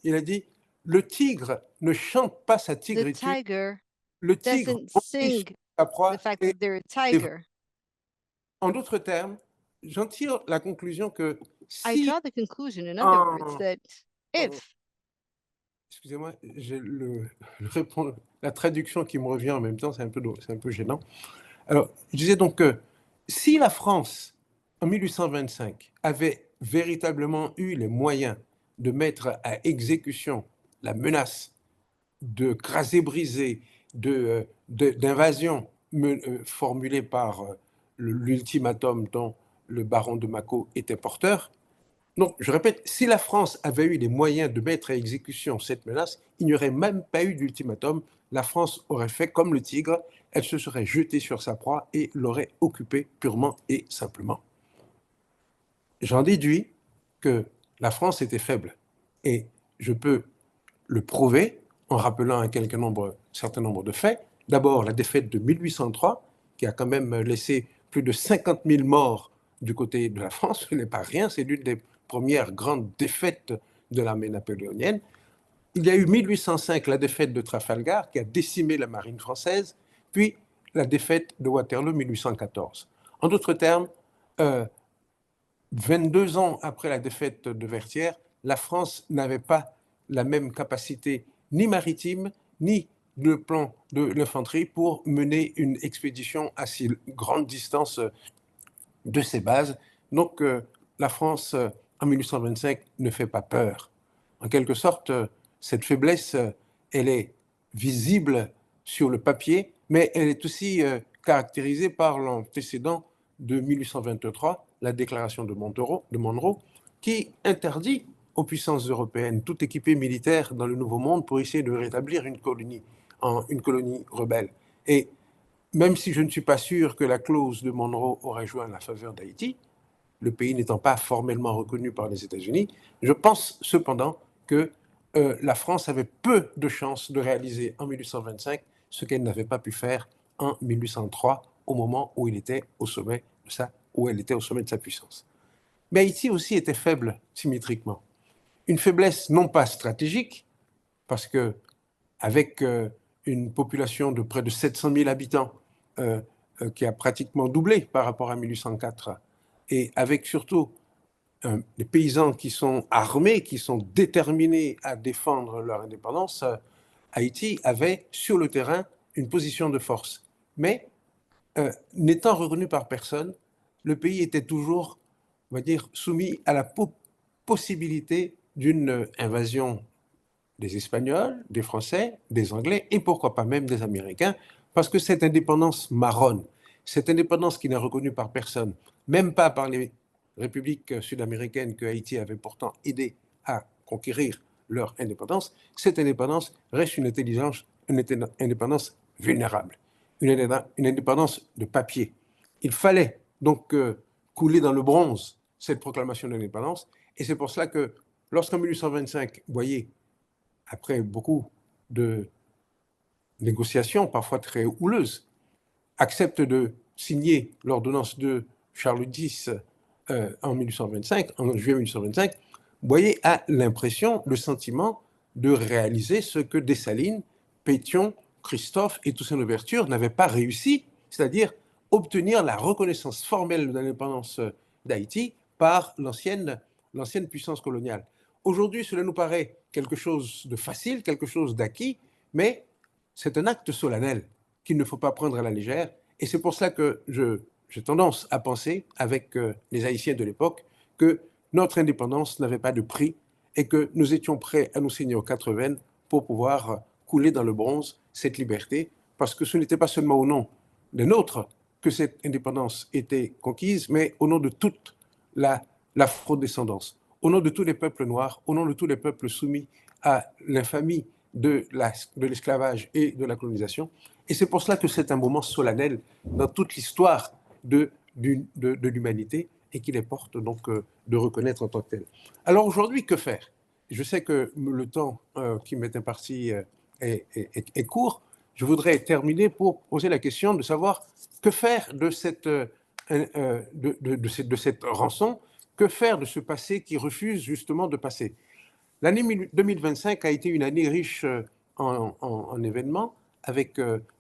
il a dit, le tigre ne chante pas sa tigritude, le tigre sing sa proie. En d'autres termes, j'en tire la conclusion que si excusez-moi, j'ai la traduction qui me revient en même temps, c'est un peu gênant. Alors, je disais donc que si la France, en 1825, avait véritablement eu les moyens de mettre à exécution la menace de craser-briser, d'invasion formulée par l'ultimatum dont le baron de Mâcon était porteur. Donc, je répète, si la France avait eu les moyens de mettre à exécution cette menace, il n'y aurait même pas eu d'ultimatum. La France aurait fait comme le tigre, elle se serait jetée sur sa proie et l'aurait occupée purement et simplement. J'en déduis que la France était faible. Et je peux le prouver en rappelant un certain nombre de faits. D'abord, la défaite de 1803, qui a quand même laissé plus de 50 000 morts du côté de la France. Ce n'est pas rien, c'est l'une des premières grandes défaites de l'armée napoléonienne. Il y a eu 1805, la défaite de Trafalgar, qui a décimé la marine française, puis la défaite de Waterloo, 1814. En d'autres termes, 22 ans après la défaite de Vertières, la France n'avait pas la même capacité ni maritime, ni le plan de l'infanterie pour mener une expédition à si grande distance de ses bases. Donc, la France, en 1825, ne fait pas peur. En quelque sorte, cette faiblesse, elle est visible sur le papier, mais elle est aussi caractérisée par l'antécédent de 1823, la déclaration de Monroe, qui interdit aux puissances européennes tout équipé militaire dans le Nouveau Monde pour essayer de rétablir une colonie rebelle. Et même si je ne suis pas sûr que la clause de Monroe aurait joué en la faveur d'Haïti, le pays n'étant pas formellement reconnu par les États-Unis, je pense cependant que la France avait peu de chances de réaliser en 1825 ce qu'elle n'avait pas pu faire en 1803, au moment où elle était au sommet de sa puissance. Mais Haïti aussi était faible symétriquement. Une faiblesse non pas stratégique, parce que avec une population de près de 700 000 habitants, qui a pratiquement doublé par rapport à 1804, et avec surtout des paysans qui sont armés, qui sont déterminés à défendre leur indépendance, Haïti avait sur le terrain une position de force. Mais n'étant reconnu par personne, le pays était toujours, on va dire, soumis à la possibilité d'une invasion des Espagnols, des Français, des Anglais et pourquoi pas même des Américains, parce que cette indépendance marronne, cette indépendance qui n'est reconnue par personne, même pas par les républiques sud-américaines que Haïti avait pourtant aidé à conquérir leur indépendance, cette indépendance reste une indépendance vulnérable, une indépendance de papier. Il fallait donc couler dans le bronze cette proclamation d'indépendance, et c'est pour cela que lorsqu'en 1825, vous voyez, après beaucoup de négociations, parfois très houleuses, accepte de signer l'ordonnance de Charles X en 1825, en juillet 1825, vous voyez, a l'impression, le sentiment de réaliser ce que Dessalines, Pétion, Christophe et Toussaint Louverture n'avaient pas réussi, c'est-à-dire obtenir la reconnaissance formelle de l'indépendance d'Haïti par l'ancienne puissance coloniale. Aujourd'hui, cela nous paraît quelque chose de facile, quelque chose d'acquis, mais c'est un acte solennel qu'il ne faut pas prendre à la légère. Et c'est pour cela que j'ai tendance à penser, avec les Haïtiens de l'époque, que notre indépendance n'avait pas de prix et que nous étions prêts à nous signer aux quatre veines pour pouvoir couler dans le bronze cette liberté, parce que ce n'était pas seulement au nom des nôtres que cette indépendance était conquise, mais au nom de toute l'afrodescendance, au nom de tous les peuples noirs, au nom de tous les peuples soumis à l'infamie de l'esclavage et de la colonisation. Et c'est pour cela que c'est un moment solennel dans toute l'histoire de l'humanité et qu'il importe donc de reconnaître en tant que tel. Alors aujourd'hui, que faire? Je sais que le temps qui m'est imparti est court. Je voudrais terminer pour poser la question de savoir que faire de cette rançon, que faire de ce passé qui refuse justement de passer. L'année 2025 a été une année riche en événements, avec,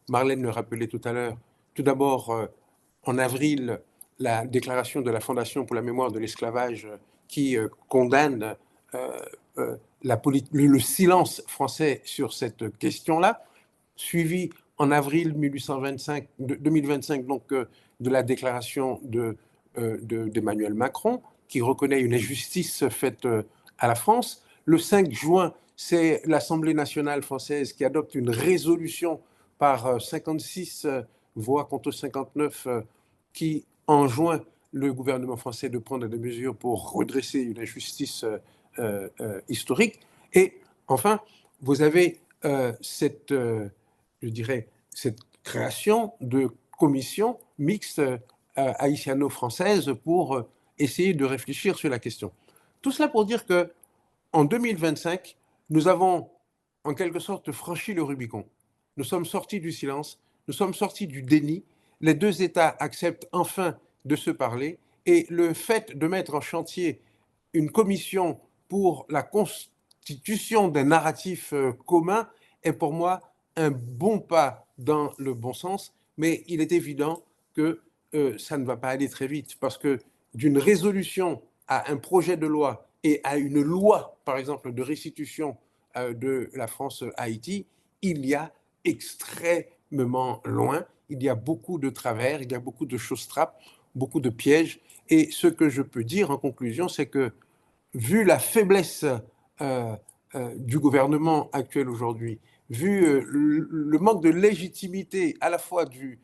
Marlène le rappelait tout à l'heure, tout d'abord en avril, la déclaration de la Fondation pour la mémoire de l'esclavage qui condamne le silence français sur cette question-là, suivi en avril 2025 donc, de la déclaration d'Emmanuel Macron, qui reconnaît une injustice faite à la France. Le 5 juin, c'est l'Assemblée nationale française qui adopte une résolution par 56 voix contre 59 qui enjoint le gouvernement français de prendre des mesures pour redresser une injustice historique. Et enfin, vous avez cette création de commission mixte haïtiano-française pour essayer de réfléchir sur la question. Tout cela pour dire que en 2025, nous avons en quelque sorte franchi le Rubicon. Nous sommes sortis du silence, nous sommes sortis du déni. Les deux États acceptent enfin de se parler et le fait de mettre en chantier une commission pour la constitution d'un narratif commun est pour moi un bon pas dans le bon sens, mais il est évident que ça ne va pas aller très vite parce que d'une résolution à un projet de loi et à une loi, par exemple, de restitution de la France à Haïti, il y a extrêmement loin. Il y a beaucoup de travers, il y a beaucoup de choses-trappes, beaucoup de pièges. Et ce que je peux dire en conclusion, c'est que vu la faiblesse euh, du gouvernement actuel aujourd'hui, vu le manque de légitimité à la fois du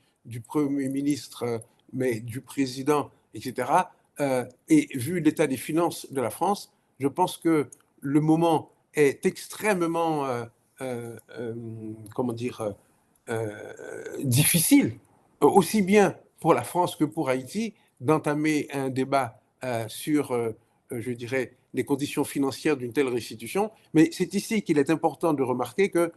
Premier ministre, mais du président, etc., et vu l'état des finances de la France, je pense que le moment est extrêmement, comment dire, difficile, aussi bien pour la France que pour Haïti, d'entamer un débat sur, je dirais, les conditions financières d'une telle restitution. Mais c'est ici qu'il est important de remarquer que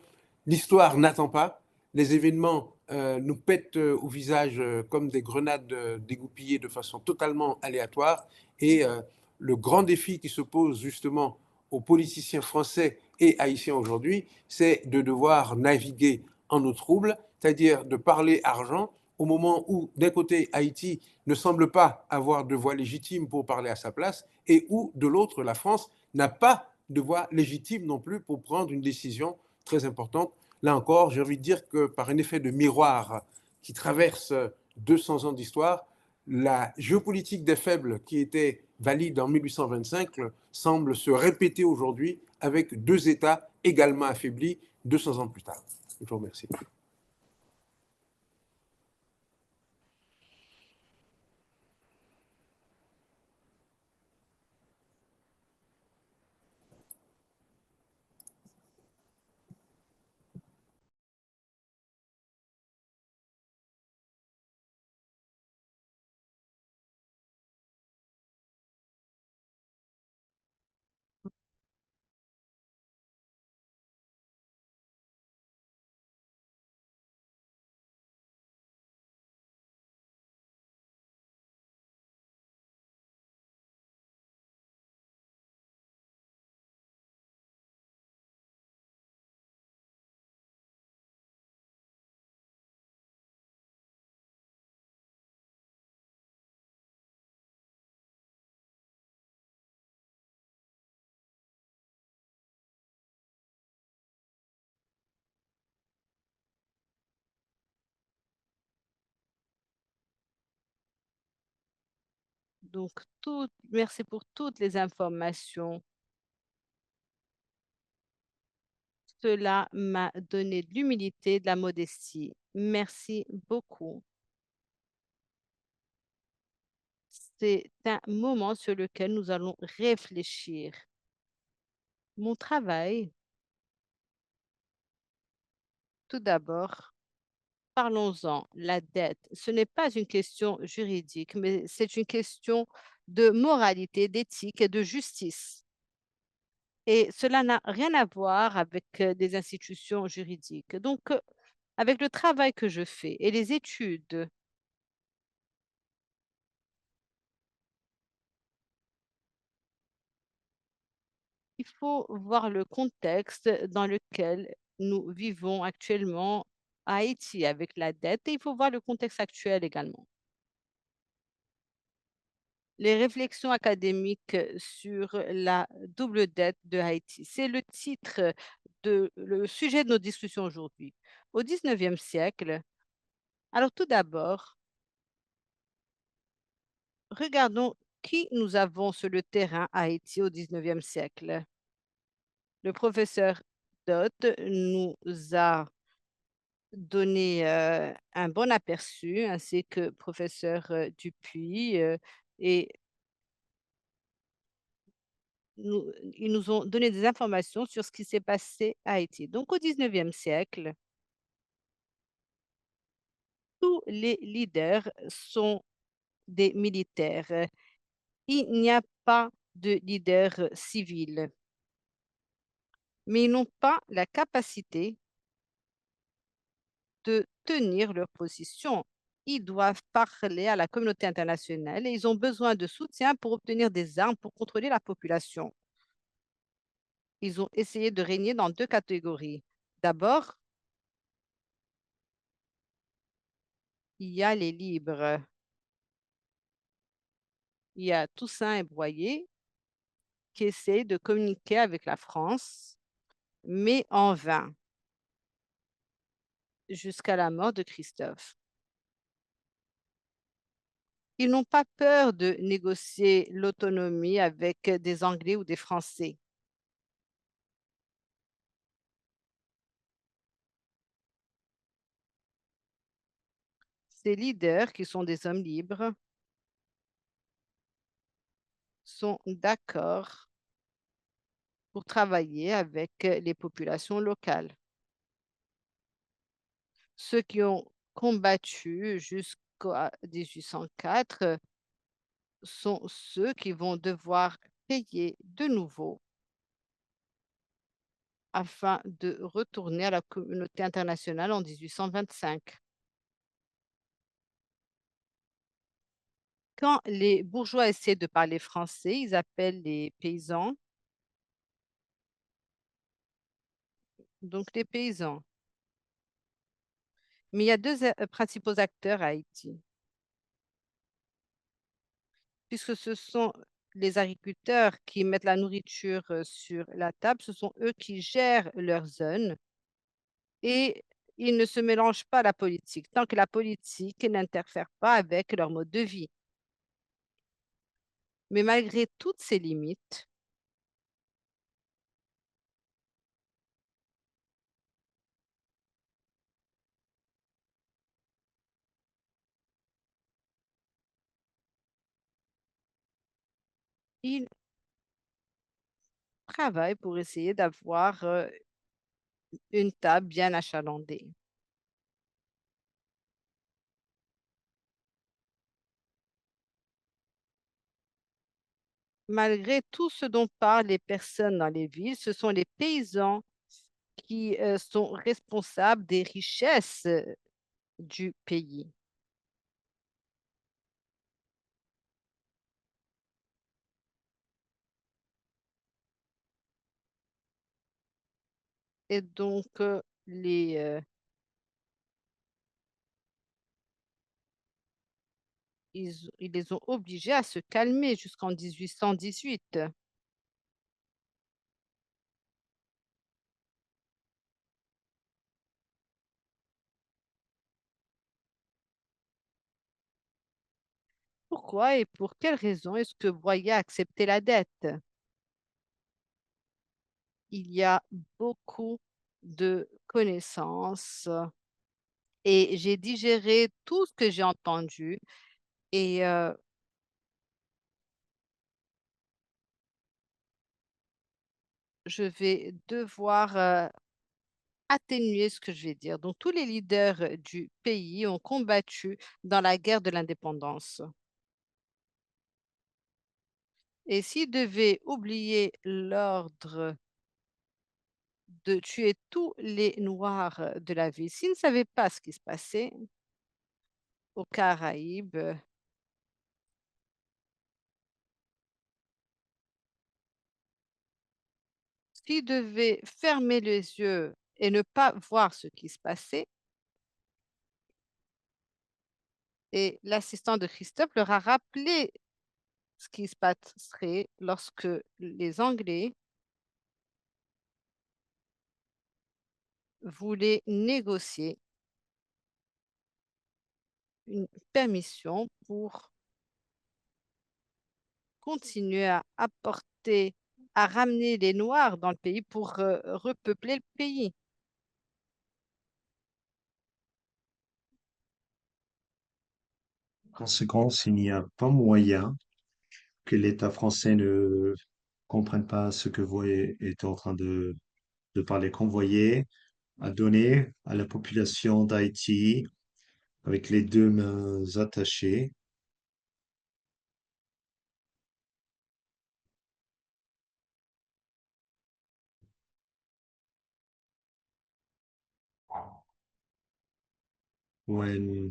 l'histoire n'attend pas. Les événements nous pètent au visage comme des grenades dégoupillées de façon totalement aléatoire. Et le grand défi qui se pose justement aux politiciens français et haïtiens aujourd'hui, c'est de devoir naviguer en eau trouble, c'est-à-dire de parler argent au moment où, d'un côté, Haïti ne semble pas avoir de voix légitime pour parler à sa place, et où, de l'autre, la France n'a pas de voix légitime non plus pour prendre une décision très importante. Là encore, j'ai envie de dire que par un effet de miroir qui traverse 200 ans d'histoire, la géopolitique des faibles qui était valide en 1825 semble se répéter aujourd'hui avec deux États également affaiblis 200 ans plus tard. Je vous remercie. Donc, merci pour toutes les informations. Cela m'a donné de l'humilité, de la modestie. Merci beaucoup. C'est un moment sur lequel nous allons réfléchir. Mon travail, tout d'abord, parlons-en. La dette, ce n'est pas une question juridique, mais c'est une question de moralité, d'éthique et de justice. Et cela n'a rien à voir avec des institutions juridiques. Donc, avec le travail que je fais et les études, il faut voir le contexte dans lequel nous vivons actuellement à Haïti avec la dette et il faut voir le contexte actuel également. Les réflexions académiques sur la double dette de Haïti. C'est le titre le sujet de nos discussions aujourd'hui. Au 19e siècle, alors tout d'abord, regardons qui nous avons sur le terrain à Haïti au 19e siècle. Le professeur Dott nous a donné un bon aperçu, ainsi que professeur Dupuis, et ils nous ont donné des informations sur ce qui s'est passé à Haïti. Donc, au 19e siècle, tous les leaders sont des militaires. Il n'y a pas de leader civil, mais ils n'ont pas la capacité de tenir leur position. Ils doivent parler à la communauté internationale et ils ont besoin de soutien pour obtenir des armes pour contrôler la population. Ils ont essayé de régner dans deux catégories. D'abord, il y a les libres. Il y a Toussaint et Broyer qui essayent de communiquer avec la France, mais en vain. jusqu'à la mort de Christophe. Ils n'ont pas peur de négocier l'autonomie avec des Anglais ou des Français. Ces leaders, qui sont des hommes libres, sont d'accord pour travailler avec les populations locales. Ceux qui ont combattu jusqu'à 1804 sont ceux qui vont devoir payer de nouveau afin de retourner à la communauté internationale en 1825. Quand les bourgeois essaient de parler français, ils appellent les paysans, donc les paysans. Mais il y a deux principaux acteurs à Haïti, puisque ce sont les agriculteurs qui mettent la nourriture sur la table, ce sont eux qui gèrent leurs zones et ils ne se mélangent pas à la politique, tant que la politique n'interfère pas avec leur mode de vie. Mais malgré toutes ces limites, ils travaillent pour essayer d'avoir une table bien achalandée. Malgré tout ce dont parlent les personnes dans les villes, ce sont les paysans qui sont responsables des richesses du pays. Et donc, ils les ont obligés à se calmer jusqu'en 1818. Pourquoi et pour quelles raisons est-ce que Boyer a accepté la dette? Il y a beaucoup de connaissances et j'ai digéré tout ce que j'ai entendu et je vais devoir atténuer ce que je vais dire. Donc, tous les leaders du pays ont combattu dans la guerre de l'indépendance. Et s'ils devaient oublier l'ordre de tuer tous les Noirs de la ville, s'ils ne savaient pas ce qui se passait aux Caraïbes, s'ils devaient fermer les yeux et ne pas voir ce qui se passait, et l'assistant de Christophe leur a rappelé ce qui se passerait lorsque les Anglais voulaient négocier une permission pour continuer à apporter, à ramener les Noirs dans le pays pour repeupler le pays. En conséquence, il n'y a pas moyen que l'État français ne comprenne pas ce que Voyer est en train de parler. Qu'envoyer à donner à la population d'Haïti avec les deux mains attachées when-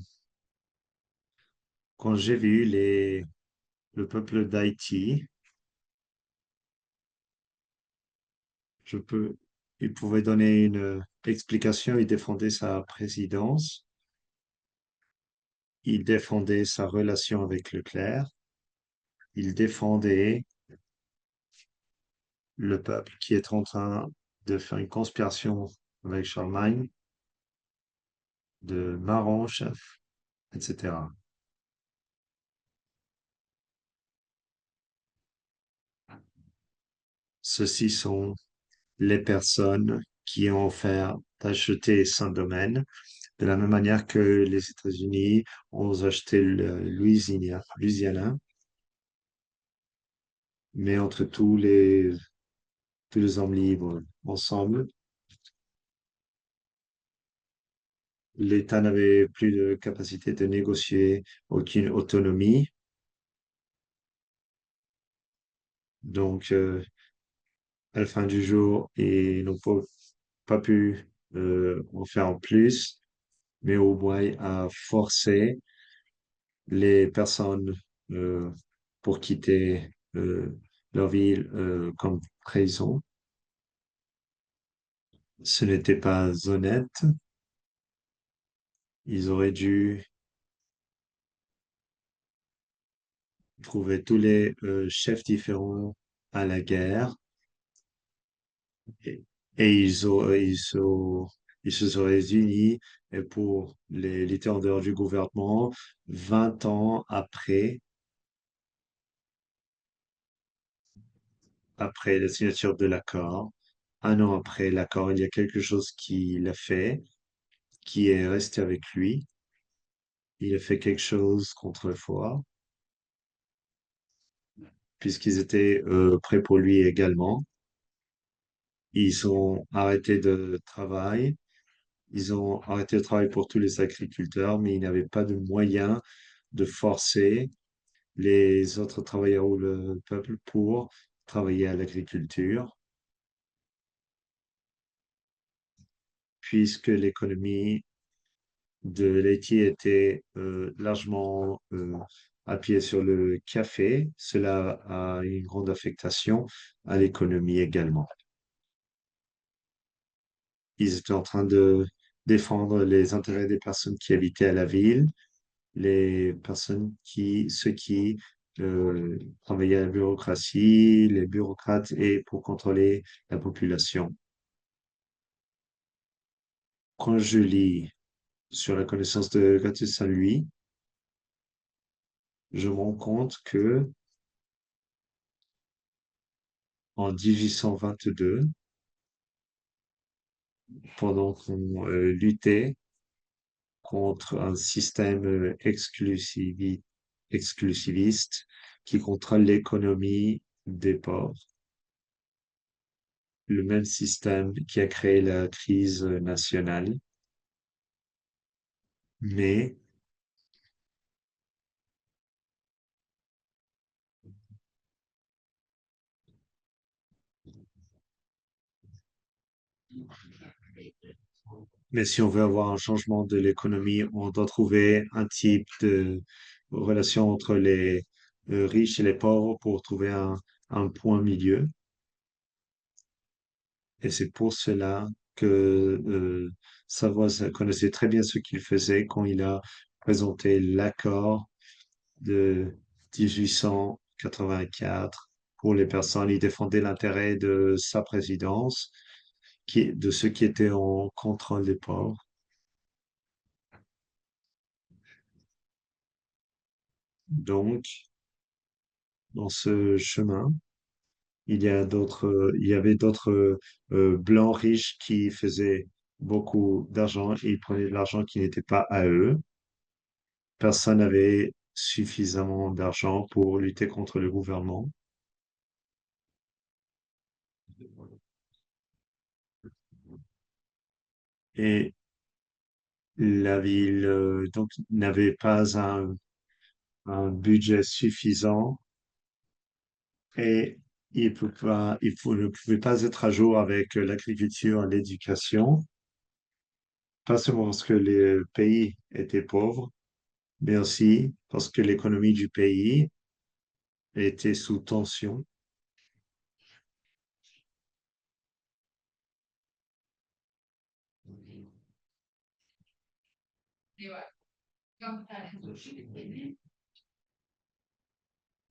quand j'ai vu le peuple d'Haïti, je peux, il pouvait donner une explication, il défendait sa présidence, il défendait sa relation avec Leclerc, il défendait le peuple qui est en train de faire une conspiration avec Charlemagne. de marrons, chef, etc. Ceux-ci sont les personnes qui ont offert d'acheter Saint-Domingue, de la même manière que les États-Unis ont acheté le Louisiana, mais entre tous les hommes libres ensemble, l'État n'avait plus de capacité de négocier, aucune autonomie. Donc, à la fin du jour, ils n'ont pas pu en faire en plus, mais au moins à forcer les personnes euh, pour quitter leur ville comme trahison. Ce n'était pas honnête. Ils auraient dû trouver tous les chefs différents à la guerre et, et ils se seraient unis et pour les étaient en dehors du gouvernement 20 ans après la signature de l'accord. Un an après l'accord, il y a quelque chose qu'il a fait qui est resté avec lui. Il a fait quelque chose contre-foi, puisqu'ils étaient prêts pour lui également. Ils ont arrêté de travail. Ils ont arrêté de travail pour tous les agriculteurs, mais ils n'avaient pas de moyens de forcer les autres travailleurs ou le peuple pour travailler à l'agriculture, puisque l'économie de laitier était largement appuyée sur le café. Cela a une grande affectation à l'économie également. Ils étaient en train de défendre les intérêts des personnes qui habitaient à la ville, ceux qui travaillaient à la bureaucratie, les bureaucrates et pour contrôler la population. Quand je lis sur la connaissance de Gracchus Saint-Louis, je me rends compte que en 1822, pendant qu'on luttait contre un système exclusiviste qui contrôle l'économie des pauvres, le même système qui a créé la crise nationale. Mais, mais si on veut avoir un changement de l'économie, on doit trouver un type de relation entre les riches et les pauvres pour trouver un point milieu. Et c'est pour cela que Savoie connaissait très bien ce qu'il faisait quand il a présenté l'accord de 1884 pour les personnes. Il défendait l'intérêt de sa présidence, de ceux qui étaient en contrôle des pauvres. Donc, dans ce chemin, il y avait d'autres blancs riches qui faisaient beaucoup d'argent et ils prenaient de l'argent qui n'était pas à eux. Personne n'avait suffisamment d'argent pour lutter contre le gouvernement. Et la ville donc n'avait pas un budget suffisant et ne pouvait pas être à jour avec l'agriculture et l'éducation, pas seulement parce que le pays était pauvre, mais aussi parce que l'économie du pays était sous tension.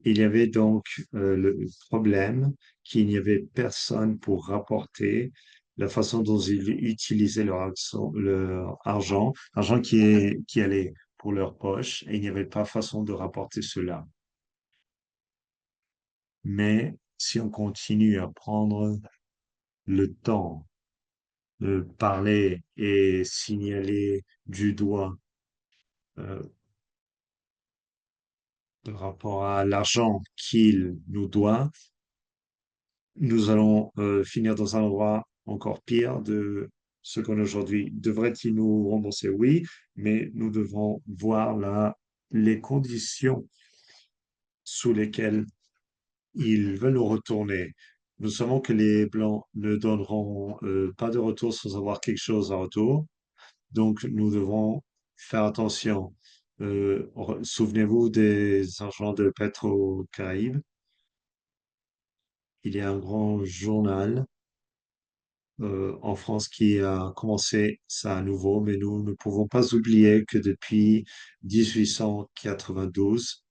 Il y avait donc le problème qu'il n'y avait personne pour rapporter la façon dont ils utilisaient leur argent qui allait pour leur poche, et il n'y avait pas façon de rapporter cela. Mais si on continue à prendre le temps de parler et signaler du doigt euh, par rapport à l'argent qu'il nous doit, nous allons finir dans un endroit encore pire de ce qu'on est aujourd'hui. Devrait-il nous rembourser? Oui, mais nous devrons voir là les conditions sous lesquelles ils veulent nous retourner. Nous savons que les Blancs ne donneront pas de retour sans avoir quelque chose en retour. Donc, nous devrons faire attention. Souvenez-vous des agents de Petro-Caraïbes. Il y a un grand journal en France qui a commencé ça à nouveau, mais nous ne pouvons pas oublier que depuis 1892,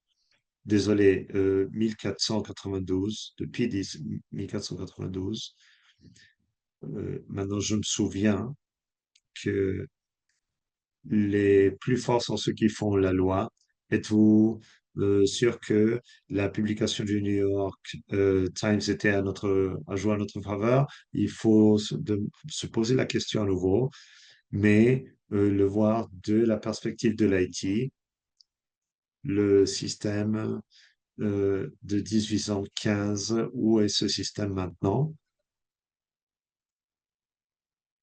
désolé, 1492, depuis 1492, maintenant je me souviens que les plus forts sont ceux qui font la loi. Êtes-vous sûr que la publication du New York Times était a joué à notre faveur? Il faut se poser la question à nouveau, mais le voir de la perspective de l'Haïti, le système de 1815, où est ce système maintenant?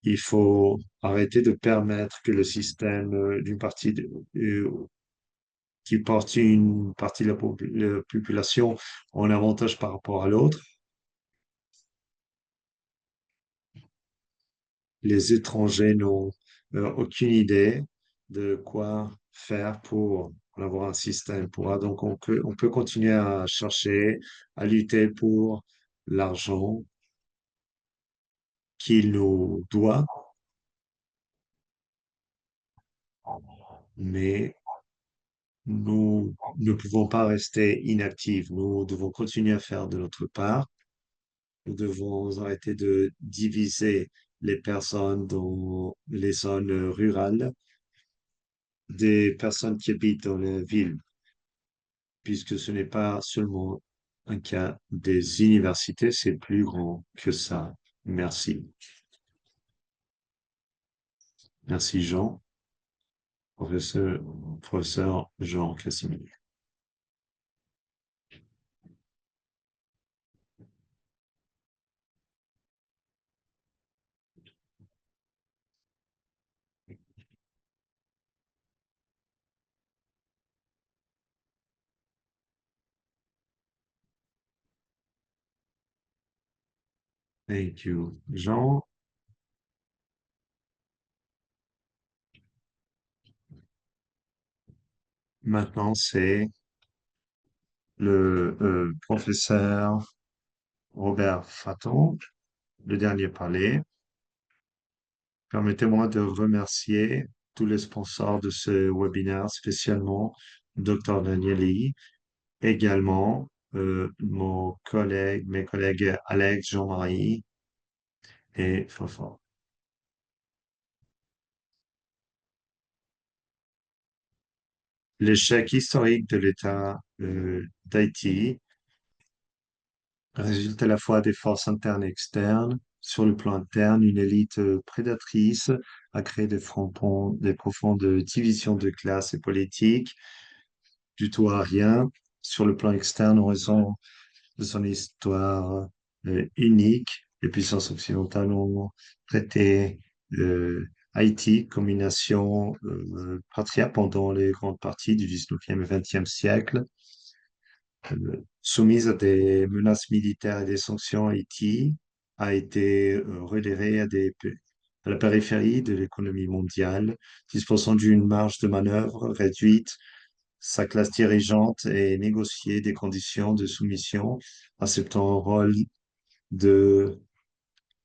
Il faut arrêter de permettre que le système d'une qui porte une partie de la population en avantage par rapport à l'autre. Les étrangers n'ont aucune idée de quoi faire pour avoir un système. Donc, on peut continuer à chercher, à lutter pour l'argent qu'il nous doit, mais nous ne pouvons pas rester inactifs. Nous devons continuer à faire de notre part. Nous devons arrêter de diviser les personnes dans les zones rurales des personnes qui habitent dans les villes, puisque ce n'est pas seulement un cas des universités, c'est plus grand que ça. Merci. Merci Jean, professeur, professeur Jean Casimir. Thank you. Jean, maintenant c'est le professeur Robert Fatton, le dernier parler. Permettez-moi de remercier tous les sponsors de ce webinaire, spécialement Dr. Danieli, également mes collègues Alex, Jean-Marie et Fofo. L'échec historique de l'État d'Haïti résulte à la fois des forces internes et externes. Sur le plan interne, une élite prédatrice a créé des profondes divisions de classe et politiques du tout à rien. Sur le plan externe, en raison de son histoire unique, les puissances occidentales ont traité Haïti comme une nation patria pendant les grandes parties du 19e et 20e siècle. Soumise à des menaces militaires et des sanctions, Haïti a été reléguée à la périphérie de l'économie mondiale, disposant d'une marge de manœuvre réduite. Sa classe dirigeante et négocié des conditions de soumission, acceptant un rôle de,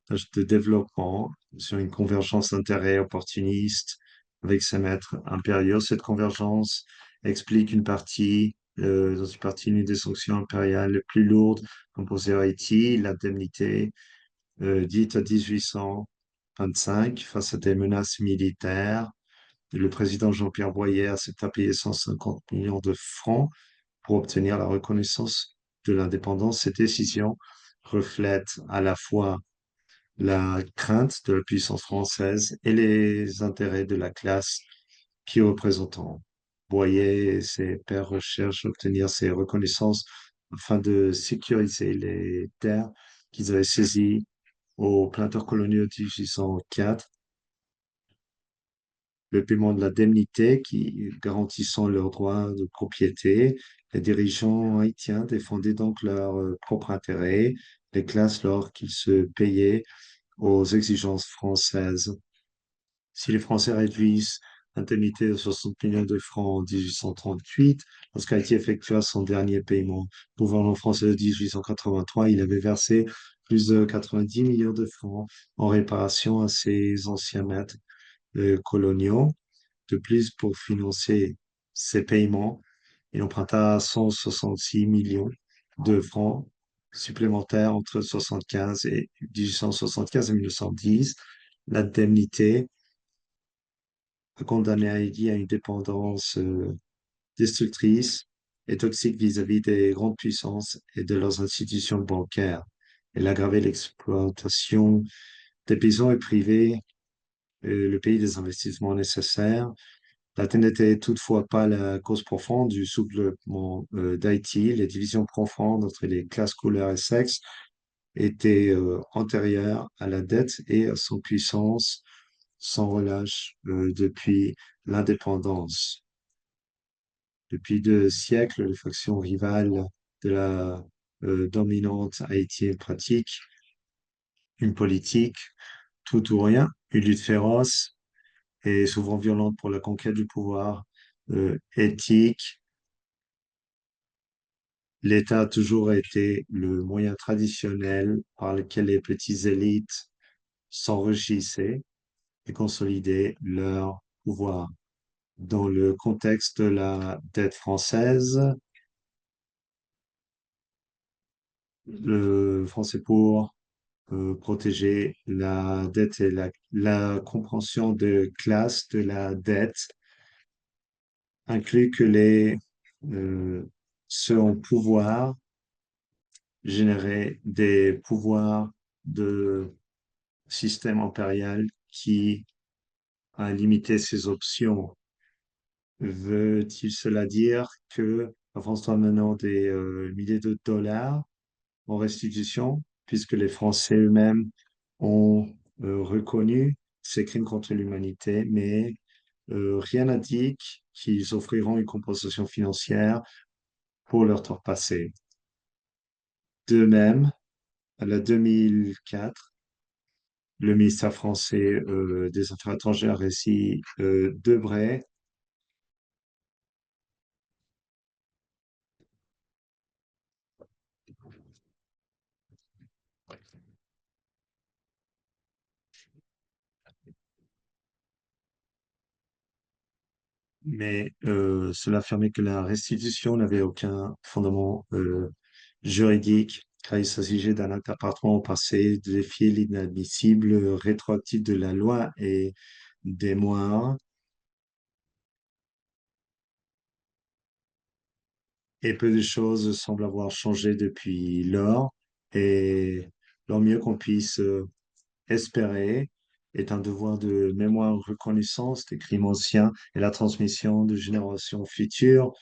de développement sur une convergence d'intérêts opportunistes avec ses maîtres impériaux. Cette convergence explique dans une partie, une des sanctions impériales les plus lourdes imposées à Haïti, l'indemnité dite à 1825 face à des menaces militaires. Le président Jean-Pierre Boyer accepta payer 150 millions de francs pour obtenir la reconnaissance de l'indépendance. Cette décision reflète à la fois la crainte de la puissance française et les intérêts de la classe qui représentant. Boyer et ses pairs recherchent à obtenir ces reconnaissances afin de sécuriser les terres qu'ils avaient saisies aux planteurs coloniaux de 1804, le paiement de l'indemnité qui garantissant leurs droits de propriété. Les dirigeants haïtiens défendaient donc leurs propres intérêts, les classes lorsqu'ils se payaient aux exigences françaises. Si les Français réduisent l'indemnité de 60 millions de francs en 1838, lorsqu'Haïti effectua son dernier paiement, le gouvernement français de 1883, il avait versé plus de 90 millions de francs en réparation à ses anciens maîtres coloniaux. De plus, pour financer ces paiements, il emprunta 166 millions de francs supplémentaires entre 75 et 1875 et 1910. L'indemnité a condamné Haïti à une dépendance destructrice et toxique vis-à-vis des grandes puissances et de leurs institutions bancaires. Elle a aggravé l'exploitation des paysans et privé le pays des investissements nécessaires. L'Athènes n'était toutefois pas la cause profonde du sous-développement d'Haïti. Les divisions profondes entre les classes, couleurs et sexes étaient antérieures à la dette et à son puissance sans relâche depuis l'indépendance. Depuis 2 siècles, les factions rivales de la dominante haïtienne pratiquent une politique tout ou rien, une lutte féroce et souvent violente pour la conquête du pouvoir éthique. L'État a toujours été le moyen traditionnel par lequel les petites élites s'enrichissaient et consolidaient leur pouvoir. Dans le contexte de la dette française, le français pour protéger la dette et la compréhension de classe de la dette inclut que ceux en pouvoir généraient des pouvoirs de système impérial qui a limité ses options. Veut-il cela dire que la France doit maintenant des milliers de dollars en restitution, puisque les Français eux-mêmes ont reconnu ces crimes contre l'humanité, mais rien n'indique qu'ils offriront une compensation financière pour leur tort passé. De même, à la 2004, le ministère français des Affaires étrangères récit Debray, mais cela affirmait que la restitution n'avait aucun fondement juridique, car il s'agissait d'un acte appartenant au passé, de défier l'inadmissible rétroactif de la loi et des mois, et peu de choses semblent avoir changé depuis lors, et le mieux qu'on puisse espérer est un devoir de mémoire, reconnaissance des crimes anciens et la transmission de générations futures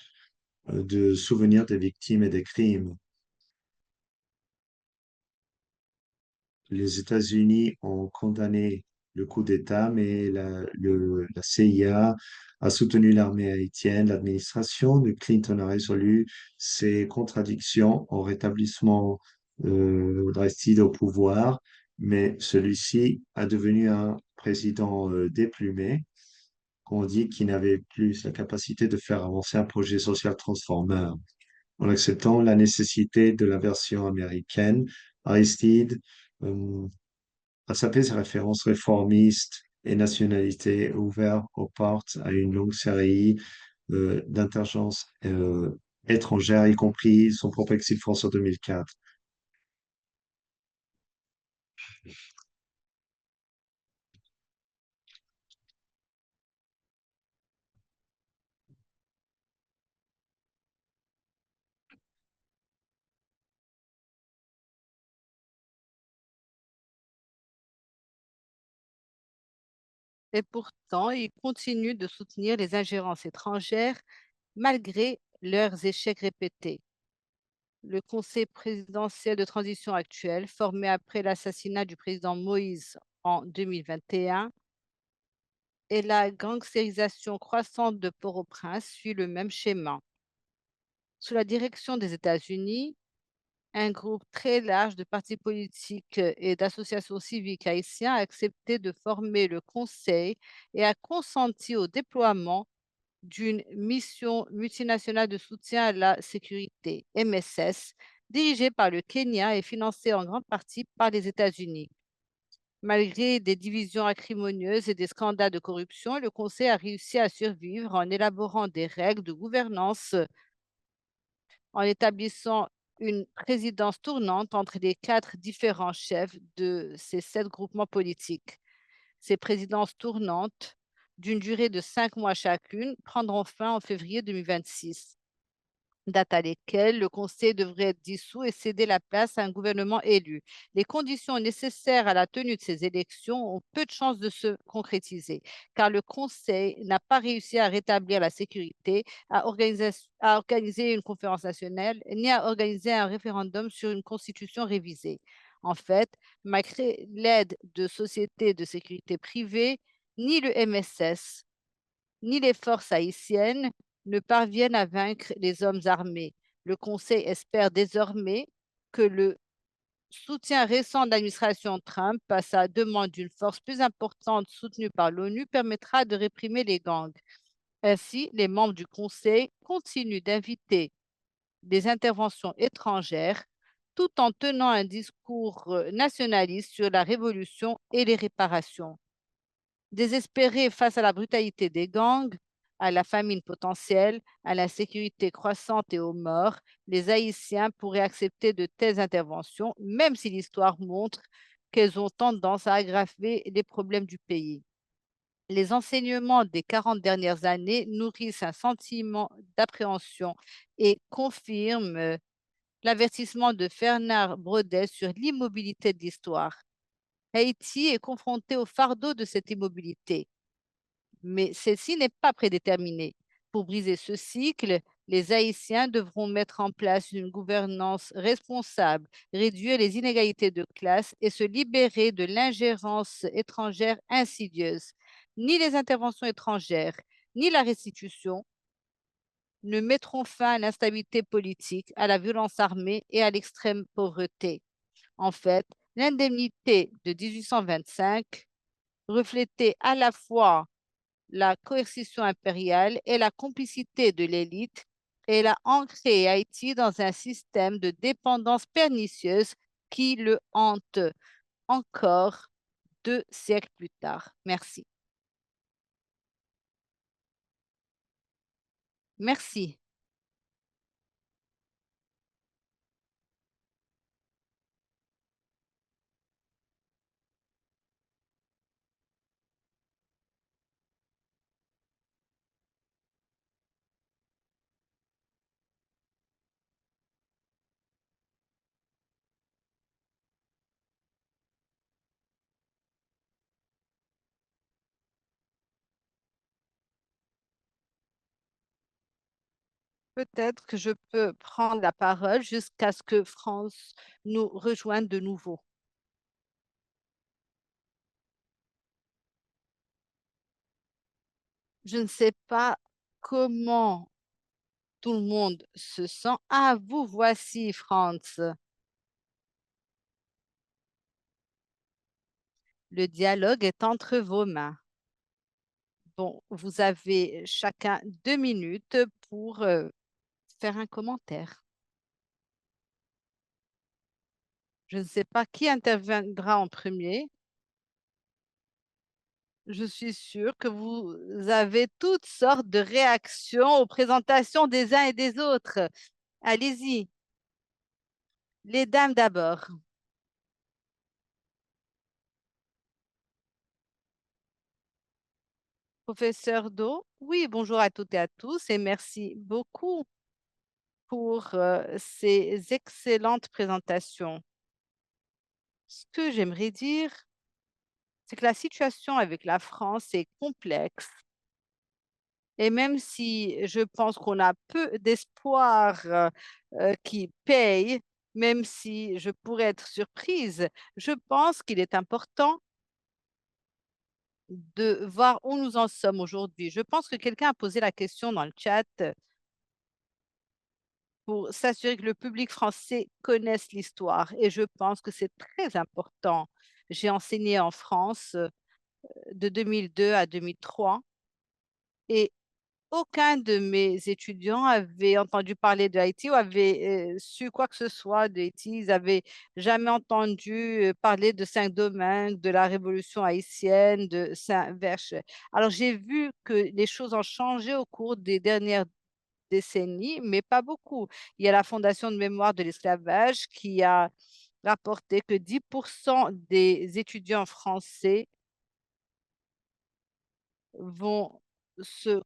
de souvenirs des victimes et des crimes. Les États-Unis ont condamné le coup d'État, mais la CIA a soutenu l'armée haïtienne. L'administration de Clinton a résolu ses contradictions au rétablissement d'Aristide au pouvoir, mais celui-ci a devenu un président déplumé, qu'on dit qu'il n'avait plus la capacité de faire avancer un projet social transformeur. En acceptant la nécessité de la version américaine, Aristide a sapé ses références réformistes et nationalité, ouvert aux portes à une longue série d'intergences étrangères, y compris son propre exil France en 2004. Et pourtant, ils continuent de soutenir les ingérences étrangères malgré leurs échecs répétés. Le conseil présidentiel de transition actuel, formé après l'assassinat du président Moïse en 2021, et la gangstérisation croissante de Port-au-Prince suit le même schéma. Sous la direction des États-Unis, un groupe très large de partis politiques et d'associations civiques haïtiens a accepté de former le Conseil et a consenti au déploiement d'une mission multinationale de soutien à la sécurité, MSS, dirigée par le Kenya et financée en grande partie par les États-Unis. Malgré des divisions acrimonieuses et des scandales de corruption, le Conseil a réussi à survivre en élaborant des règles de gouvernance, en établissant une présidence tournante entre les 4 différents chefs de ces 7 groupements politiques. Ces présidences tournantes, d'une durée de 5 mois chacune, prendront fin en février 2026, date à laquelle le Conseil devrait être dissous et céder la place à un gouvernement élu. Les conditions nécessaires à la tenue de ces élections ont peu de chances de se concrétiser, car le Conseil n'a pas réussi à rétablir la sécurité, à organiser une conférence nationale, ni à organiser un référendum sur une constitution révisée. En fait, malgré l'aide de sociétés de sécurité privées, ni le MSS ni les forces haïtiennes ne parviennent à vaincre les hommes armés. Le Conseil espère désormais que le soutien récent de l'administration Trump à sa demande d'une force plus importante soutenue par l'ONU permettra de réprimer les gangs. Ainsi, les membres du Conseil continuent d'inviter des interventions étrangères tout en tenant un discours nationaliste sur la révolution et les réparations. Désespérés face à la brutalité des gangs, à la famine potentielle, à l'insécurité croissante et aux morts, les Haïtiens pourraient accepter de telles interventions, même si l'histoire montre qu'elles ont tendance à aggraver les problèmes du pays. Les enseignements des 40 dernières années nourrissent un sentiment d'appréhension et confirment l'avertissement de Bernard Brodel sur l'immobilité de l'histoire. Haïti est confronté au fardeau de cette immobilité, mais celle-ci n'est pas prédéterminée. Pour briser ce cycle, les Haïtiens devront mettre en place une gouvernance responsable, réduire les inégalités de classe et se libérer de l'ingérence étrangère insidieuse. Ni les interventions étrangères, ni la restitution ne mettront fin à l'instabilité politique, à la violence armée et à l'extrême pauvreté. En fait, l'indemnité de 1825 reflétait à la fois la coercition impériale et la complicité de l'élite, et elle a ancré Haïti dans un système de dépendance pernicieuse qui le hante encore 2 siècles plus tard. Merci. Merci. Peut-être que je peux prendre la parole jusqu'à ce que France nous rejoigne de nouveau. Je ne sais pas comment tout le monde se sent. Ah, vous voici, France. Le dialogue est entre vos mains. Bon, vous avez chacun 2 minutes pour faire un commentaire. Je ne sais pas qui interviendra en premier. Je suis sûre que vous avez toutes sortes de réactions aux présentations des uns et des autres. Allez-y, les dames d'abord. Professeur Do, oui, bonjour à toutes et à tous et merci beaucoup pour ces excellentes présentations. Ce que j'aimerais dire, c'est que la situation avec la France est complexe. Et même si je pense qu'on a peu d'espoir qui paye, même si je pourrais être surprise, je pense qu'il est important de voir où nous en sommes aujourd'hui. Je pense que quelqu'un a posé la question dans le chat pour s'assurer que le public français connaisse l'histoire. Et je pense que c'est très important. J'ai enseigné en France de 2002 à 2003 et aucun de mes étudiants avait entendu parler de Haïti ou avait su quoi que ce soit de Haïti. Ils n'avaient jamais entendu parler de Saint-Domingue, de la Révolution haïtienne, de Saint-Verche. Alors, j'ai vu que les choses ont changé au cours des dernières décennies, mais pas beaucoup. Il y a la Fondation de mémoire de l'esclavage qui a rapporté que 10% des étudiants français vont se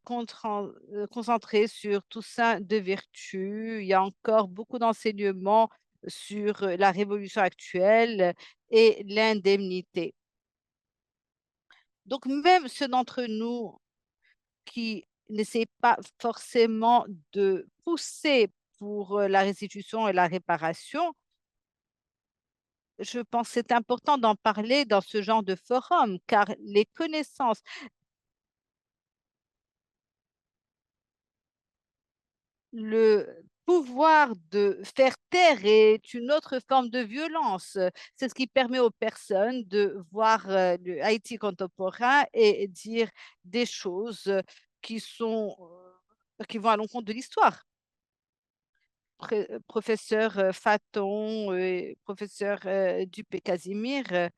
concentrer sur Toussaint de Vertu. Il y a encore beaucoup d'enseignements sur la révolution actuelle et l'indemnité. Donc, même ceux d'entre nous qui n'essaient pas forcément de pousser pour la restitution et la réparation, je pense que c'est important d'en parler dans ce genre de forum, car les connaissances, le pouvoir de faire taire est une autre forme de violence. C'est ce qui permet aux personnes de voir le Haïti contemporain et dire des choses qui sont, qui vont à l'encontre de l'histoire. Professeur Faton et professeur Dupé-Casimir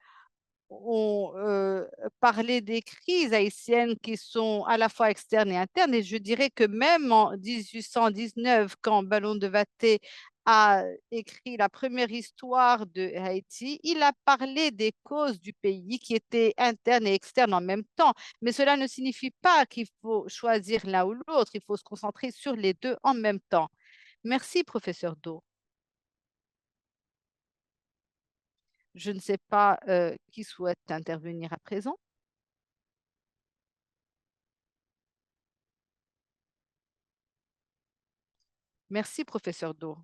ont parlé des crises haïtiennes qui sont à la fois externes et internes. Et je dirais que même en 1819, quand Ballon de Vathé a écrit la première histoire de Haïti, il a parlé des causes du pays qui étaient internes et externes en même temps. Mais cela ne signifie pas qu'il faut choisir l'un ou l'autre. Il faut se concentrer sur les deux en même temps. Merci, professeur Do. Je ne sais pas qui souhaite intervenir à présent. Merci, professeur Do.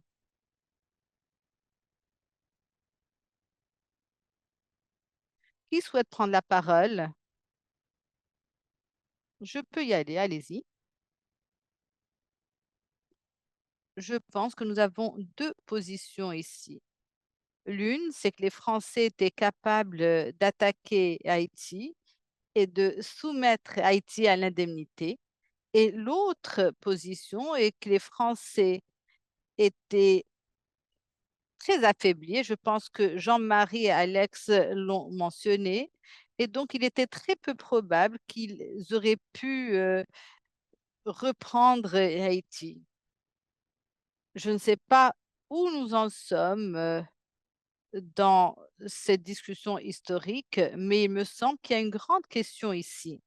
Qui souhaite prendre la parole? Je peux y aller, allez-y. Je pense que nous avons deux positions ici. L'une, c'est que les Français étaient capables d'attaquer Haïti et de soumettre Haïti à l'indemnité. Et l'autre position est que les Français étaient très affaiblis. Je pense que Jean-Marie et Alex l'ont mentionné. Et donc, il était très peu probable qu'ils auraient pu reprendre Haïti. Je ne sais pas où nous en sommes dans cette discussion historique, mais il me semble qu'il y a une grande question ici.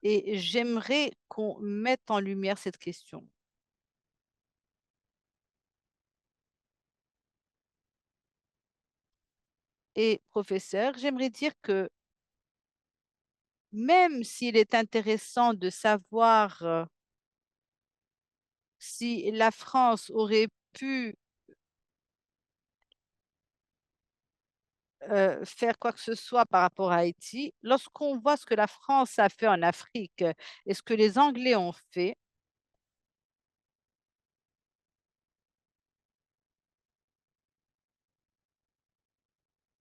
Et j'aimerais qu'on mette en lumière cette question. Et professeur, j'aimerais dire que même s'il est intéressant de savoir si la France aurait pu faire quoi que ce soit par rapport à Haïti, lorsqu'on voit ce que la France a fait en Afrique et ce que les Anglais ont fait,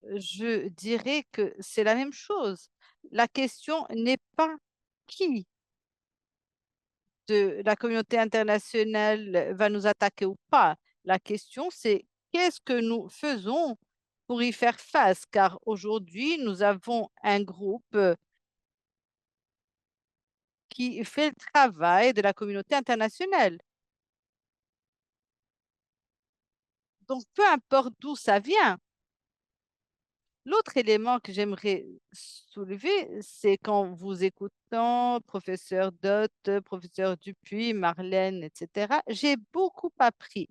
je dirais que c'est la même chose. La question n'est pas qui de la communauté internationale va nous attaquer ou pas. La question, c'est qu'est-ce que nous faisons pour y faire face, car aujourd'hui, nous avons un groupe qui fait le travail de la communauté internationale. Donc, peu importe d'où ça vient, L'autre élément que j'aimerais soulever, c'est qu'en vous écoutant, professeur Dott, professeur Dupuis, Marlène, etc., j'ai beaucoup appris.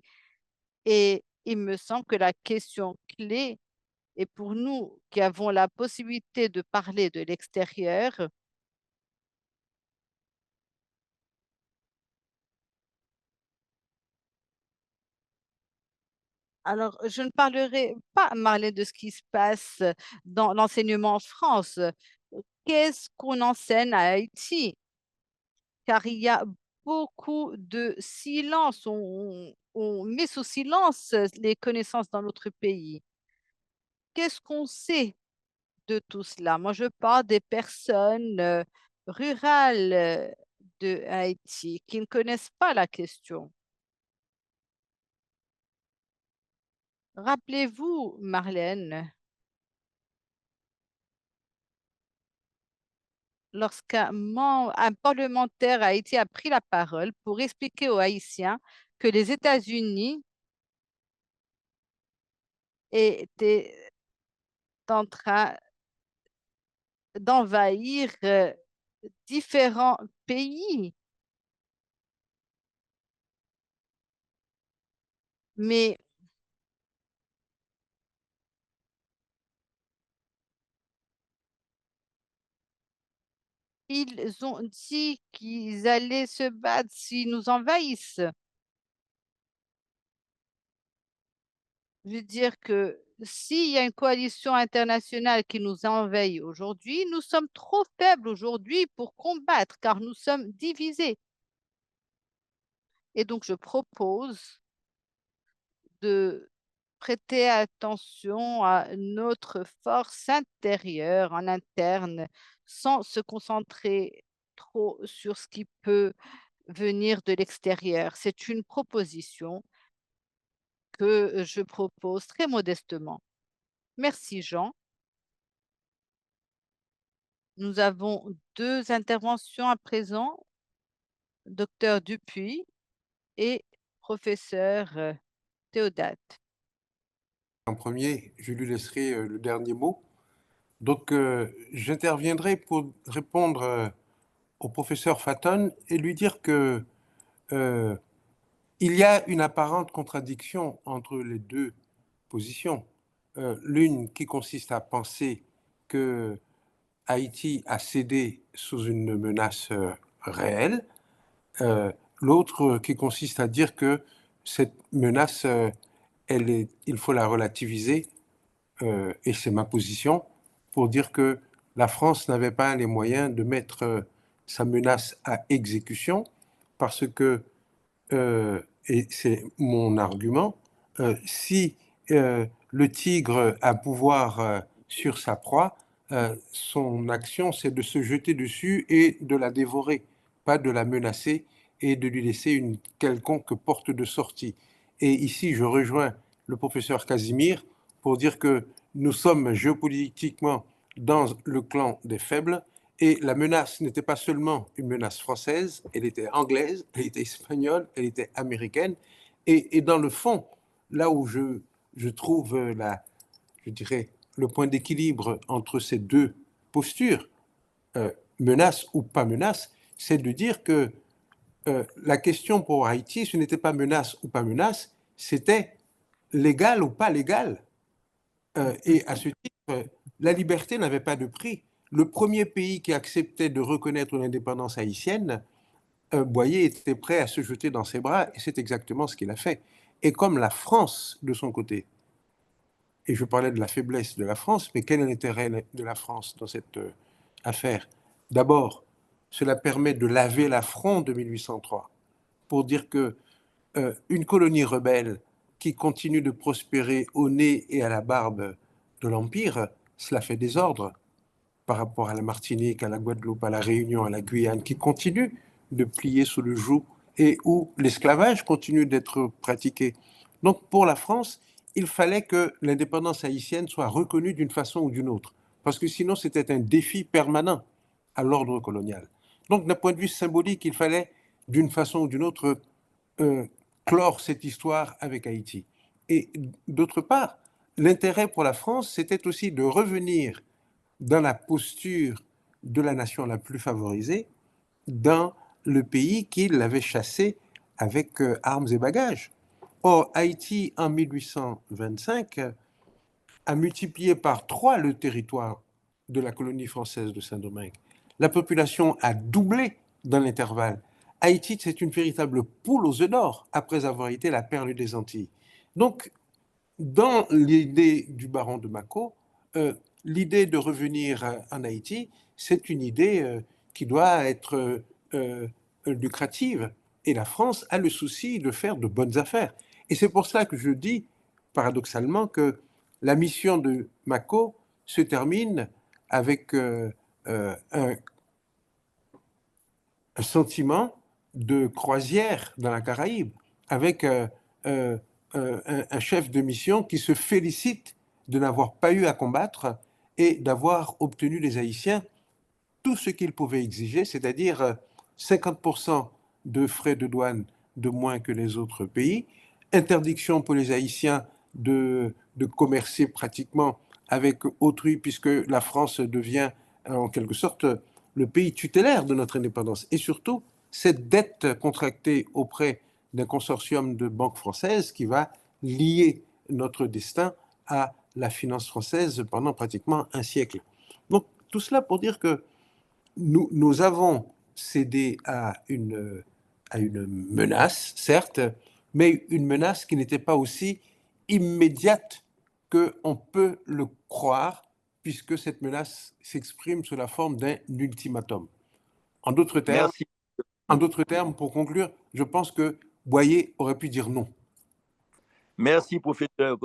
Et il me semble que la question clé, et pour nous qui avons la possibilité de parler de l'extérieur, alors je ne parlerai pas, Marlène, de ce qui se passe dans l'enseignement en France. Qu'est-ce qu'on enseigne à Haïti? Car il y a beaucoup de silence. On met sous silence les connaissances dans notre pays. Qu'est-ce qu'on sait de tout cela? Moi, je parle des personnes rurales de Haïti qui ne connaissent pas la question. Rappelez-vous, Marlène, un parlementaire à Haïti a pris la parole pour expliquer aux Haïtiens que les États-Unis étaient en train d'envahir différents pays. Mais ils ont dit qu'ils allaient se battre s'ils nous envahissent. Je veux dire que s'il y a une coalition internationale qui nous envahit aujourd'hui, nous sommes trop faibles aujourd'hui pour combattre car nous sommes divisés. Et donc, je propose de prêter attention à notre force intérieure, en interne, sans se concentrer trop sur ce qui peut venir de l'extérieur. C'est une proposition que je propose très modestement. Merci, Jean. Nous avons deux interventions à présent, docteur Dupuis et professeur Théodate. En premier, je lui laisserai le dernier mot. Donc, j'interviendrai pour répondre au professeur Fatton et lui dire que euh, il y a une apparente contradiction entre les deux positions. L'une qui consiste à penser que Haïti a cédé sous une menace réelle, euh, l'autre qui consiste à dire que cette menace, il faut la relativiser, et c'est ma position, pour dire que la France n'avait pas les moyens de mettre sa menace à exécution, parce que, et c'est mon argument, si le tigre a pouvoir sur sa proie, son action, c'est de se jeter dessus et de la dévorer, pas de la menacer et de lui laisser une quelconque porte de sortie. Et ici, je rejoins le professeur Casimir pour dire que nous sommes géopolitiquement dans le clan des faibles et la menace n'était pas seulement une menace française, elle était anglaise, elle était espagnole, elle était américaine. Et dans le fond, là où je trouve je dirais, le point d'équilibre entre ces deux postures, menace ou pas menace, c'est de dire que la question pour Haïti, ce n'était pas menace ou pas menace, c'était légal ou pas légal. Et à ce titre, la liberté n'avait pas de prix. Le premier pays qui acceptait de reconnaître l'indépendance haïtienne, Boyer était prêt à se jeter dans ses bras, et c'est exactement ce qu'il a fait. Et comme la France, de son côté, et je parlais de la faiblesse de la France, mais quel est l'intérêt de la France dans cette affaire? D'abord, cela permet de laver l'affront de 1803 pour dire que une colonie rebelle qui continue de prospérer au nez et à la barbe de l'Empire, cela fait désordre par rapport à la Martinique, à la Guadeloupe, à la Réunion, à la Guyane, qui continuent de plier sous le joug et où l'esclavage continue d'être pratiqué. Donc pour la France, il fallait que l'indépendance haïtienne soit reconnue d'une façon ou d'une autre, parce que sinon c'était un défi permanent à l'ordre colonial. Donc d'un point de vue symbolique, il fallait d'une façon ou d'une autre clore cette histoire avec Haïti. Et d'autre part, l'intérêt pour la France, c'était aussi de revenir dans la posture de la nation la plus favorisée dans le pays qui l'avait chassé avec armes et bagages. Or, Haïti, en 1825, a multiplié par 3 le territoire de la colonie française de Saint-Domingue. La population a doublé dans l'intervalle. Haïti, c'est une véritable poule aux œufs d'or après avoir été la perle des Antilles. Donc, dans l'idée du baron de Mako, l'idée de revenir en Haïti, c'est une idée qui doit être lucrative. Et la France a le souci de faire de bonnes affaires. Et c'est pour cela que je dis, paradoxalement, que la mission de Mako se termine avec un sentiment de croisière dans la Caraïbe, avec un chef de mission qui se félicite de n'avoir pas eu à combattre et d'avoir obtenu des Haïtiens tout ce qu'ils pouvaient exiger, c'est-à-dire 50% de frais de douane de moins que les autres pays, interdiction pour les Haïtiens de commercer pratiquement avec autrui, puisque la France devient en quelque sorte le pays tutélaire de notre indépendance. Et surtout, cette dette contractée auprès d'un consortium de banques françaises qui va lier notre destin à la finance française pendant pratiquement un siècle. Donc, tout cela pour dire que nous avons cédé à une menace, certes, mais une menace qui n'était pas aussi immédiate qu'on peut le croire, puisque cette menace s'exprime sous la forme d'un ultimatum. En d'autres termes, Merci. pour conclure, je pense que Boyer aurait pu dire non. Merci, professeur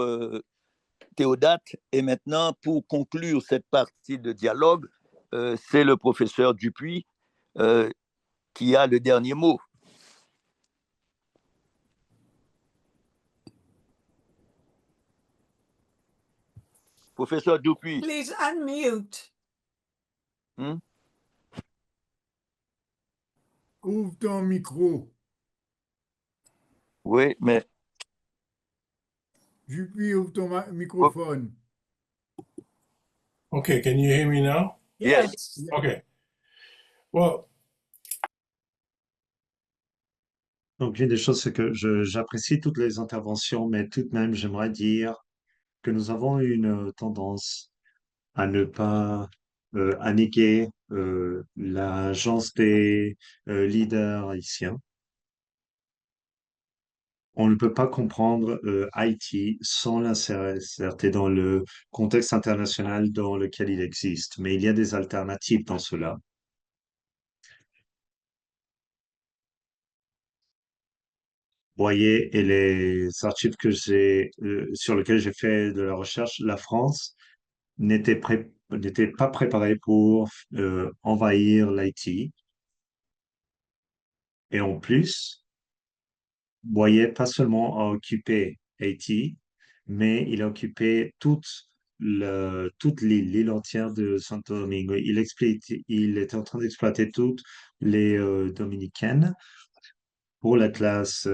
Théodate. Et maintenant, pour conclure cette partie de dialogue, c'est le professeur Dupuis qui a le dernier mot. Professeur Dupuis. Please unmute. Ouvre ton micro. Oui, mais... Dupuis, ouvre ton microphone. Okay, can you hear me now? Yes. Okay. Well, Donc, l'une des choses, c'est que j'apprécie toutes les interventions, mais tout de même, j'aimerais dire que nous avons une tendance à ne pas à néguer l'agence des leaders haïtiens. On ne peut pas comprendre Haïti sans l'insérer dans le contexte international dans lequel il existe, mais il y a des alternatives dans cela. Voyez, et les archives sur lesquels j'ai fait de la recherche, la France n'était pas préparée pour envahir l'Haïti. Et en plus, Boyer pas seulement a occupé Haïti, mais il a occupé toute l'île entière de Santo Domingo. Il était en train d'exploiter toutes les Dominicaines pour la classe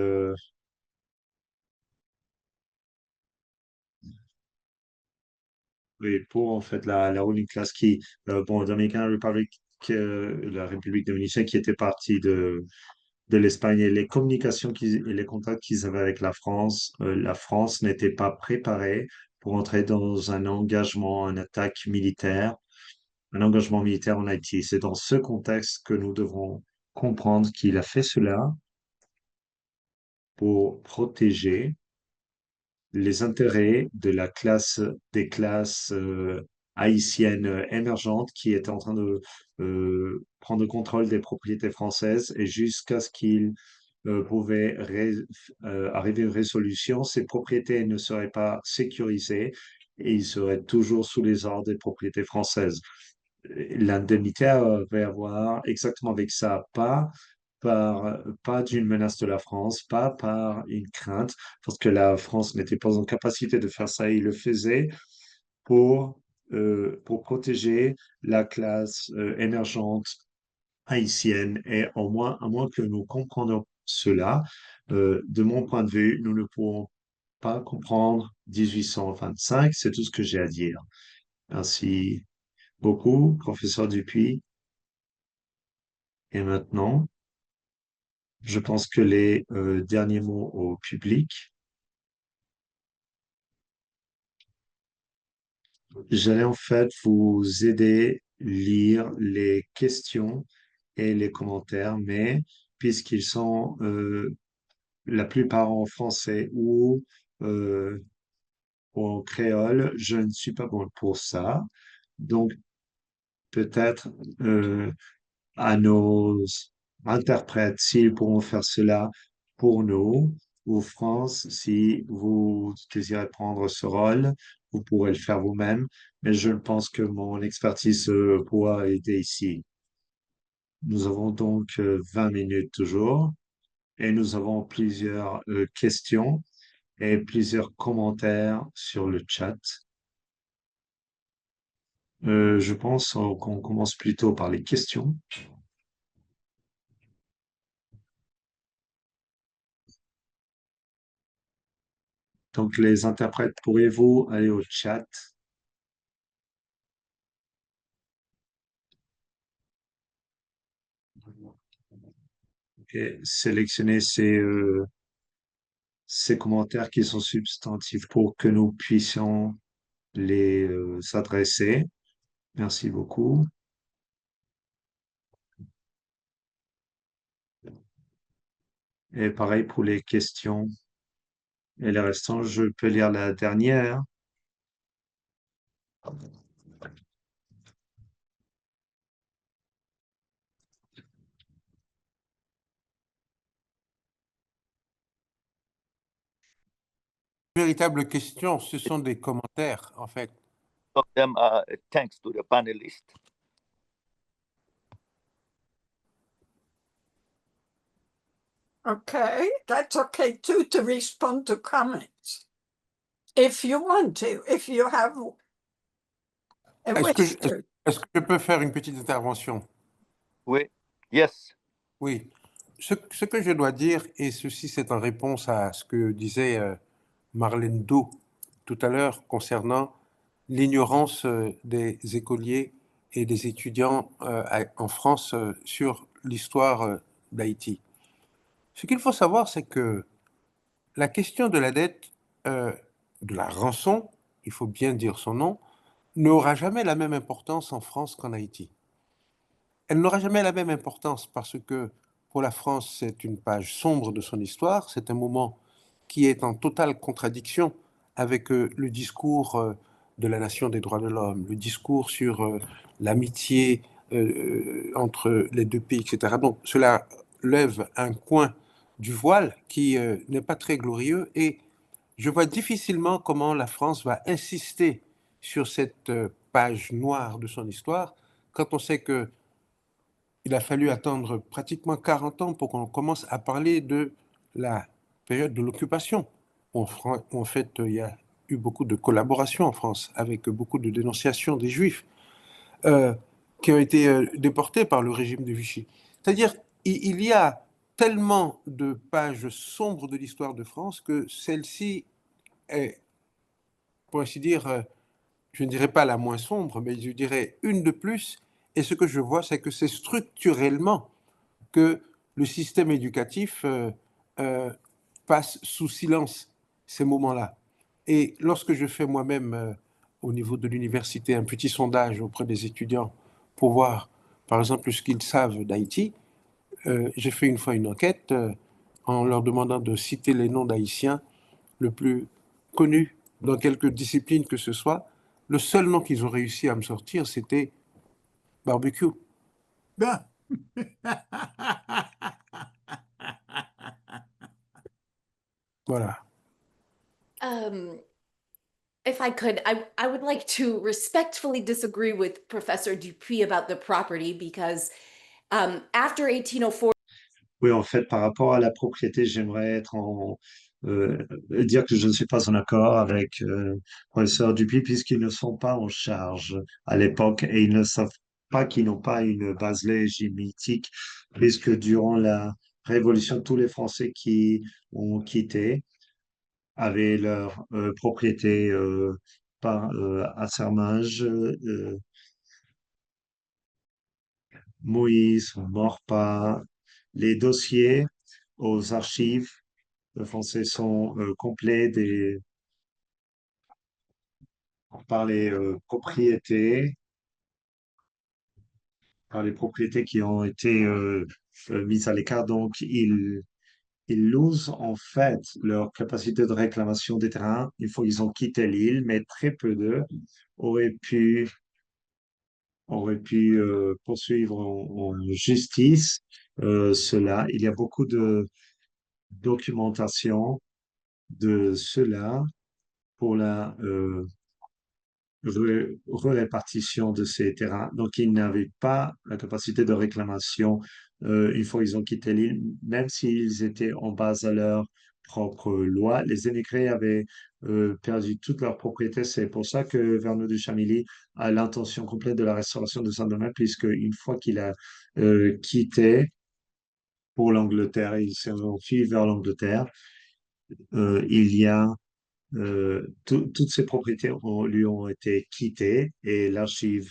oui, pour en fait la ruling class qui, Dominican Republic, la République dominicaine qui était partie de l'Espagne et les communications et les contacts qu'ils avaient avec la France n'était pas préparée pour entrer dans un engagement, une attaque militaire, un engagement militaire en Haïti. C'est dans ce contexte que nous devrons comprendre qu'il a fait cela pour protéger les intérêts des classes haïtiennes émergentes qui étaient en train de prendre le contrôle des propriétés françaises et jusqu'à ce qu'ils pouvaient arriver à une résolution, ces propriétés ne seraient pas sécurisées et ils seraient toujours sous les ordres des propriétés françaises. L'indemnité va avoir exactement avec ça, pas d'une menace de la France, pas par une crainte, parce que la France n'était pas en capacité de faire ça. Il le faisait pour protéger la classe émergente haïtienne. Et à moins que nous comprenions cela, de mon point de vue, nous ne pourrons pas comprendre 1825, c'est tout ce que j'ai à dire. Merci beaucoup, professeur Dupuis. Et maintenant, je pense que les derniers mots au public. J'allais en fait vous aider lire les questions et les commentaires, mais puisqu'ils sont la plupart en français euh, ou en créole, je ne suis pas bon pour ça. Donc, peut-être euh, à nos interprètes s'ils pourront faire cela pour nous, ou France, si vous désirez prendre ce rôle, vous pourrez le faire vous-même, mais je pense que mon expertise pourra aider ici. Nous avons donc 20 minutes toujours et nous avons plusieurs questions et plusieurs commentaires sur le chat. Je pense qu'on commence plutôt par les questions. Donc, les interprètes, pourriez-vous aller au chat et sélectionner ces commentaires qui sont substantifs pour que nous puissions les adresser. Merci beaucoup. Et pareil pour les questions et les restants, je peux lire la dernière. Véritable question, ce sont des commentaires, en fait. Of them are thanks to the panelists. Okay, that's okay too, to respond to comments. If you want to, if you have a Est-ce que, wish to. est-ce que je peux faire une petite intervention? Oui, yes. Oui. Ce que je dois dire, et ceci c'est en réponse à ce que disait Marlène Do tout à l'heure concernant l'ignorance des écoliers et des étudiants en France sur l'histoire d'Haïti. Ce qu'il faut savoir, c'est que la question de la dette, de la rançon, il faut bien dire son nom, n'aura jamais la même importance en France qu'en Haïti. Elle n'aura jamais la même importance parce que pour la France, c'est une page sombre de son histoire, c'est un moment qui est en totale contradiction avec le discours de la nation des droits de l'homme, le discours sur l'amitié entre les deux pays, etc. Donc cela lève un coin du voile qui n'est pas très glorieux et je vois difficilement comment la France va insister sur cette page noire de son histoire quand on sait que il a fallu attendre pratiquement 40 ans pour qu'on commence à parler de la période de l'occupation. En fait, il y a eu beaucoup de collaboration en France avec beaucoup de dénonciations des Juifs euh, qui ont été déportés par le régime de Vichy. C'est-à-dire, il y a tellement de pages sombres de l'histoire de France que celle-ci est, pour ainsi dire, je ne dirais pas la moins sombre, mais je dirais une de plus. Et ce que je vois, c'est que c'est structurellement que le système éducatif passe sous silence ces moments-là. Et lorsque je fais moi-même, au niveau de l'université, un petit sondage auprès des étudiants pour voir, par exemple, ce qu'ils savent d'Haïti, j'ai fait une fois une enquête en leur demandant de citer les noms d'Haïtiens le plus connus dans quelque discipline que ce soit. Le seul nom qu'ils ont réussi à me sortir, c'était barbecue. Ben. Voilà. If I could, I would like to respectfully disagree with Professor Dupuis about the property because after 1804. Oui, en fait, par rapport à la propriété, dire que je ne suis pas en accord avec le professeur Dupuis puisqu'ils ne sont pas en charge à l'époque et ils ne savent pas qu'ils n'ont pas une base légitime puisque durant la Révolution, tous les Français qui ont quitté avaient leur propriété par assermage. Moïse, Maurepas, les dossiers aux archives français sont complets par les propriétés qui ont été mises à l'écart. Donc, ils losent en fait leur capacité de réclamation des terrains. Il faut qu'ils ont quitté l'île, mais très peu d'eux auraient pu, poursuivre en justice cela. Il y a beaucoup de documentation de cela pour la répartition de ces terrains. Donc, ils n'avaient pas la capacité de réclamation une fois qu'ils ont quitté l'île, même s'ils étaient en base à leur propre loi. Les émigrés avaient perdu toute leur propriété. C'est pour ça que Vernon de Chamilly a l'intention complète de la restauration de Saint-Domingue, puisque une fois qu'il a quitté pour l'Angleterre, il s'est enfui vers l'Angleterre, il y a toutes ces propriétés lui ont été quittées et l'archive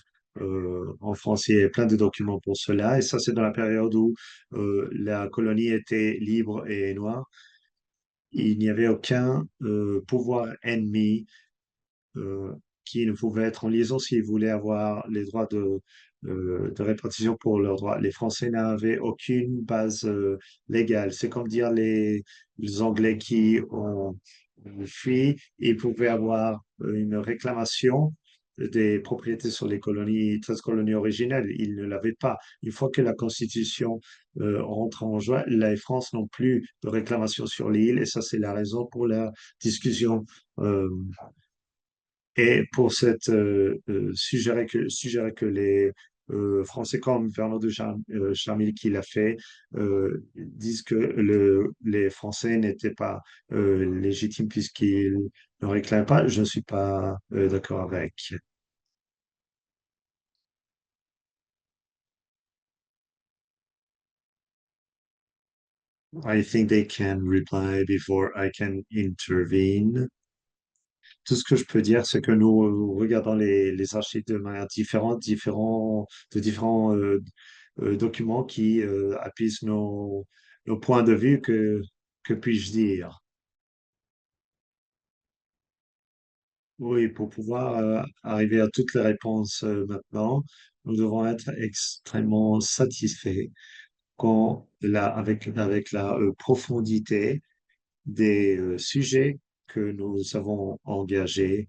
en France, il y a plein de documents pour cela. Et ça, c'est dans la période où la colonie était libre et noire. Il n'y avait aucun pouvoir ennemi euh, qui ne pouvaient être en liaison s'ils voulaient avoir les droits de répartition pour leurs droits. Les Français n'avaient aucune base légale. C'est comme dire les Anglais qui ont fui, ils pouvaient avoir une réclamation des propriétés sur les colonies, 13 colonies originelles. Ils ne l'avaient pas. Une fois que la Constitution rentre en jeu, la France n'ont plus de réclamation sur l'île et ça, c'est la raison pour la discussion. euh, et pour suggérer que les Français comme Fernand de Charmilles qui l'a fait disent que les Français n'étaient pas légitimes puisqu'ils ne réclament pas, je ne suis pas d'accord avec. I think they can reply before I can intervene. Tout ce que je peux dire, c'est que nous regardons les archives de manière différente, de différents documents qui appuient nos points de vue, que puis-je dire? Oui, pour pouvoir arriver à toutes les réponses maintenant, nous devons être extrêmement satisfaits avec la profondité des sujets que nous avons engagés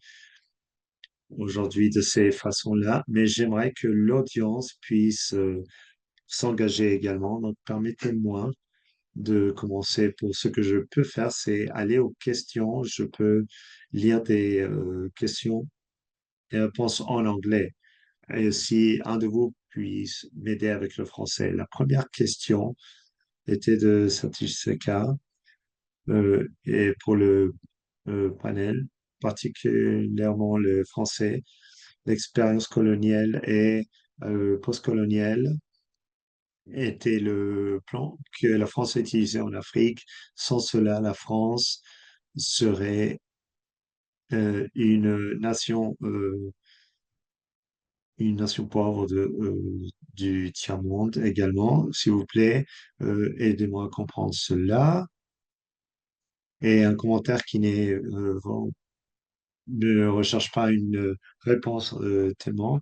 aujourd'hui de ces façons-là, mais j'aimerais que l'audience puisse s'engager également. Donc, permettez-moi de commencer. Pour ce que je peux faire, c'est aller aux questions. Je peux lire des questions et réponses en anglais. Et si un de vous puisse m'aider avec le français. La première question était de Satish Seka et pour le panel, particulièrement le français. L'expérience coloniale et postcoloniale était le plan que la France a utilisé en Afrique. Sans cela, la France serait une nation pauvre du tiers-monde également. S'il vous plaît, aidez-moi à comprendre cela. Et un commentaire qui ne recherche pas une réponse tellement.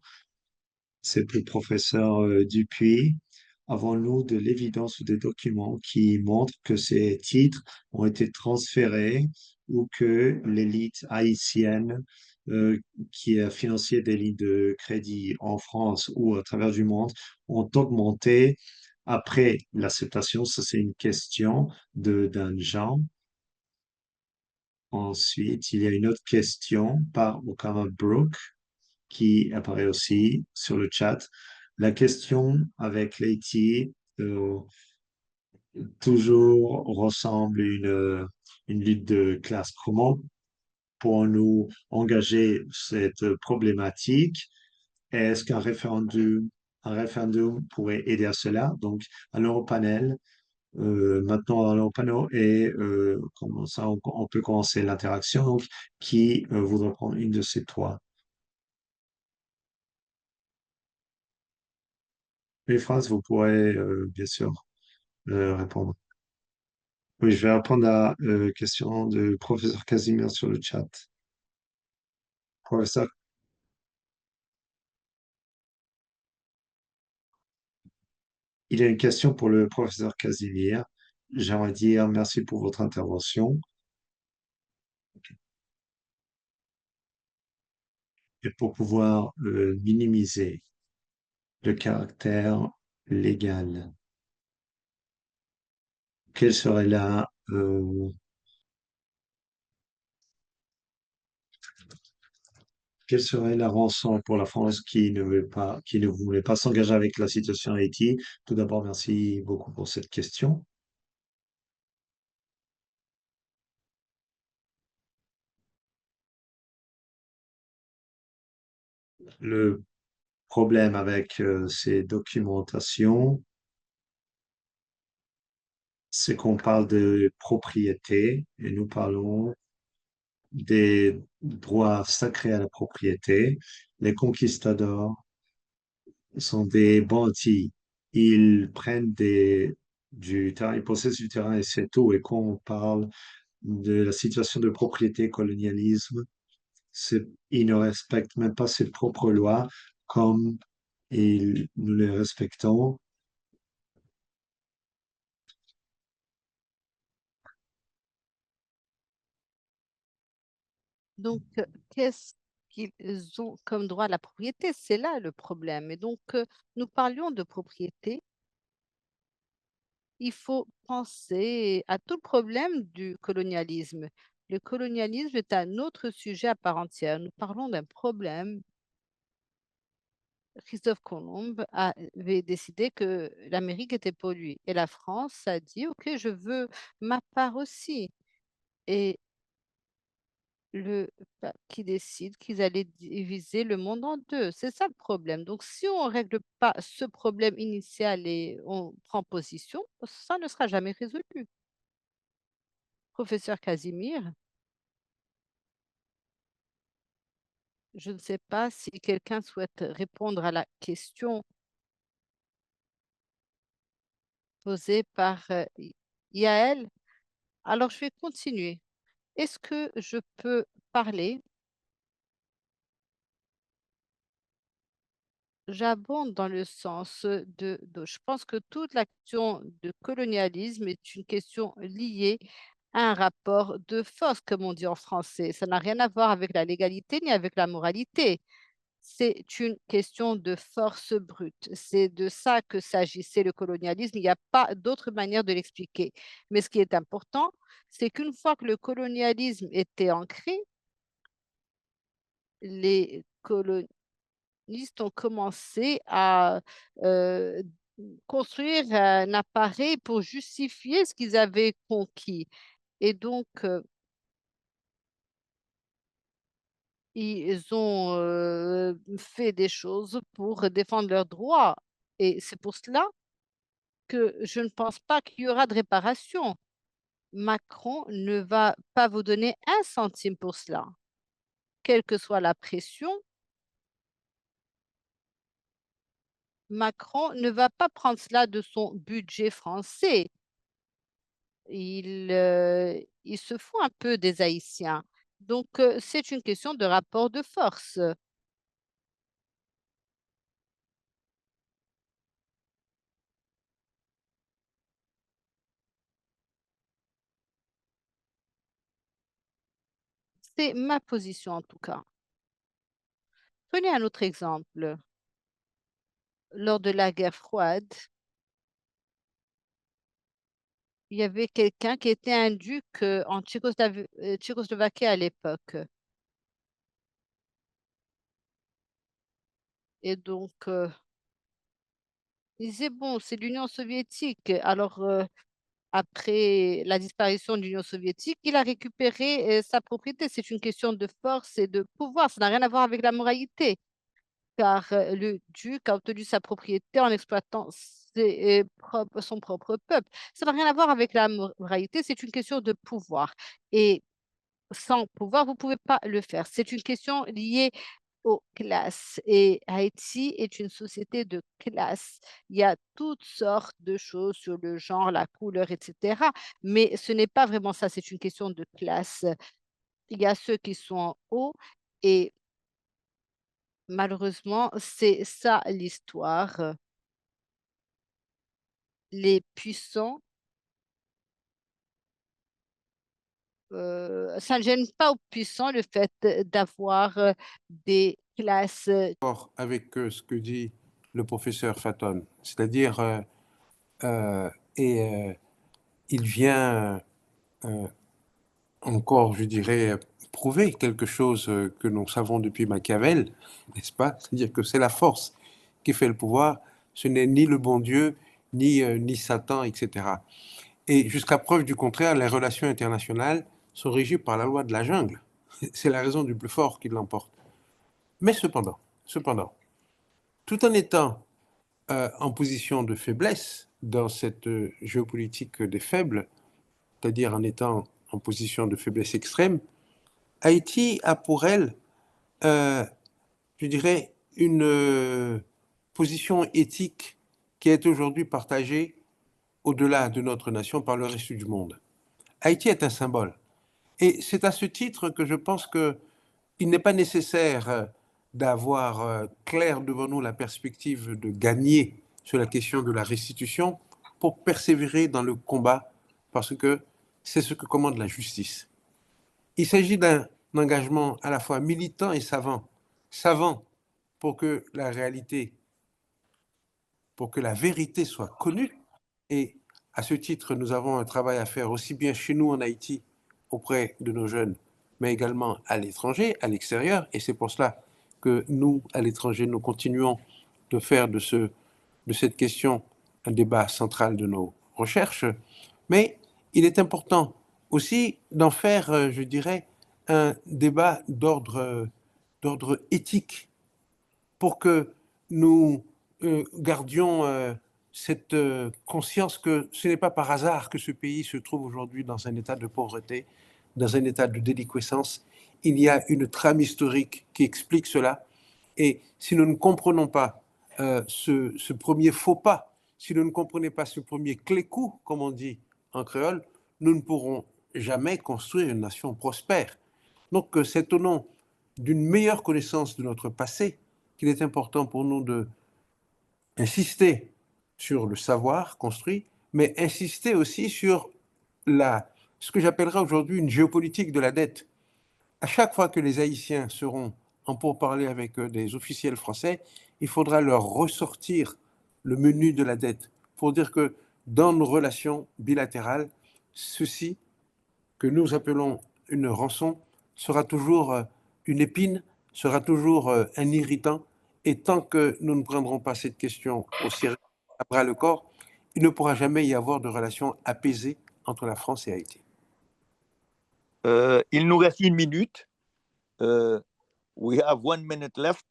C'est pour le professeur Dupuis. Avons-nous de l'évidence ou des documents qui montrent que ces titres ont été transférés ou que l'élite haïtienne qui a financé des lignes de crédit en France ou à travers du monde ont augmenté après l'acceptation? Ça, c'est une question d'un Jean. Ensuite, il y a une autre question par Okama Brooke qui apparaît aussi sur le chat. La question avec l'Haïti toujours ressemble à une lutte de classe. Comment pourrons-nous engager cette problématique? Est-ce qu'un référendum pourrait aider à cela? Donc, à l'Europanel, Maintenant, allons au panneau et comme ça, on peut commencer l'interaction. Donc, qui voudrait prendre une de ces trois? Les phrases, vous pourrez bien sûr répondre. Oui, je vais répondre à la question de professeur Casimir sur le chat. Professeur, il y a une question pour le professeur Casimir. J'aimerais dire merci pour votre intervention et pour pouvoir minimiser le caractère légal. Quelle serait quelle serait la rançon pour la France qui ne voulait pas s'engager avec la situation en Haïti? Tout d'abord, merci beaucoup pour cette question. Le problème avec ces documentations, c'est qu'on parle de propriété et nous parlons des droits sacrés à la propriété. Les conquistadors sont des bandits. Ils prennent du terrain, ils possèdent du terrain et c'est tout. Et quand on parle de la situation de propriété, colonialisme, ils ne respectent même pas ses propres lois comme nous les respectons. Donc, qu'est-ce qu'ils ont comme droit à la propriété? C'est là le problème. Et donc, nous parlions de propriété. Il faut penser à tout le problème du colonialisme. Le colonialisme est un autre sujet à part entière. Nous parlons d'un problème. Christophe Colomb avait décidé que l'Amérique était polluée et la France a dit, OK, je veux ma part aussi. Et qui décide qu'ils allaient diviser le monde en deux. C'est ça le problème. Donc, si on ne règle pas ce problème initial et on prend position, ça ne sera jamais résolu. Professeur Casimir, je ne sais pas si quelqu'un souhaite répondre à la question posée par Yael. Alors, je vais continuer. Est-ce que je peux parler? J'abonde dans le sens je pense que toute l'action de colonialisme est une question liée à un rapport de force, comme on dit en français. Ça n'a rien à voir avec la légalité ni avec la moralité. C'est une question de force brute. C'est de ça que s'agissait le colonialisme. Il n'y a pas d'autre manière de l'expliquer. Mais ce qui est important, c'est qu'une fois que le colonialisme était ancré, les colonialistes ont commencé à euh, construire un appareil pour justifier ce qu'ils avaient conquis. Et donc, ils ont fait des choses pour défendre leurs droits. Et c'est pour cela que je ne pense pas qu'il y aura de réparation. Macron ne va pas vous donner un centime pour cela. Quelle que soit la pression, Macron ne va pas prendre cela de son budget français. Il se fout un peu des Haïtiens. Donc, c'est une question de rapport de force. C'est ma position en tout cas. Prenez un autre exemple. Lors de la guerre froide, il y avait quelqu'un qui était un duc en Tchécoslovaquie à l'époque. Et donc, il disait, bon, c'est l'Union soviétique. Alors, après la disparition de l'Union soviétique, il a récupéré sa propriété. C'est une question de force et de pouvoir. Ça n'a rien à voir avec la moralité, car le duc a obtenu sa propriété en exploitant son propre peuple. Ça n'a rien à voir avec la moralité, c'est une question de pouvoir. Et sans pouvoir, vous ne pouvez pas le faire. C'est une question liée aux classes. Et Haïti est une société de classes. Il y a toutes sortes de choses sur le genre, la couleur, etc. Mais ce n'est pas vraiment ça, c'est une question de classe. Il y a ceux qui sont en haut et malheureusement, c'est ça l'histoire. Les puissants, ça ne gêne pas aux puissants le fait d'avoir des classes. D'accord avec ce que dit le professeur Faton, c'est-à-dire, et il vient encore, je dirais, prouver quelque chose que nous savons depuis Machiavel, n'est-ce pas? C'est-à-dire que c'est la force qui fait le pouvoir, ce n'est ni le bon Dieu, ni Satan, etc. Et jusqu'à preuve du contraire, les relations internationales sont régies par la loi de la jungle. C'est la raison du plus fort qui l'emporte. Mais cependant, tout en étant en position de faiblesse dans cette géopolitique des faibles, c'est-à-dire en étant en position de faiblesse extrême, Haïti a pour elle, je dirais, une position éthique qui est aujourd'hui partagée au-delà de notre nation par le reste du monde. Haïti est un symbole. Et c'est à ce titre que je pense qu'il n'est pas nécessaire d'avoir clair devant nous la perspective de gagner sur la question de la restitution pour persévérer dans le combat, parce que c'est ce que commande la justice. Il s'agit d'un engagement à la fois militant et savant. Savant pour que la réalité, pour que la vérité soit connue. Et à ce titre, nous avons un travail à faire aussi bien chez nous en Haïti, auprès de nos jeunes, mais également à l'étranger, à l'extérieur. Et c'est pour cela que nous, à l'étranger, nous continuons de faire de cette question un débat central de nos recherches. Mais il est important aussi d'en faire, je dirais, un débat d'ordre éthique pour que nous gardions cette conscience que ce n'est pas par hasard que ce pays se trouve aujourd'hui dans un état de pauvreté, dans un état de déliquescence. Il y a une trame historique qui explique cela. Et si nous ne comprenons pas ce premier faux pas, si nous ne comprenons pas ce premier clé-coup, comme on dit en créole, nous ne pourrons jamais construire une nation prospère. Donc c'est au nom d'une meilleure connaissance de notre passé qu'il est important pour nous d'insister sur le savoir construit, mais insister aussi sur ce que j'appellerais aujourd'hui une géopolitique de la dette. À chaque fois que les Haïtiens seront en pourparlers avec des officiels français, il faudra leur ressortir le menu de la dette pour dire que dans nos relations bilatérales, ceci que nous appelons une rançon sera toujours une épine, sera toujours un irritant. Et tant que nous ne prendrons pas cette question au sérieux, à bras le corps, il ne pourra jamais y avoir de relation apaisée entre la France et Haïti. Il nous reste 1 minute. We have 1 minute left.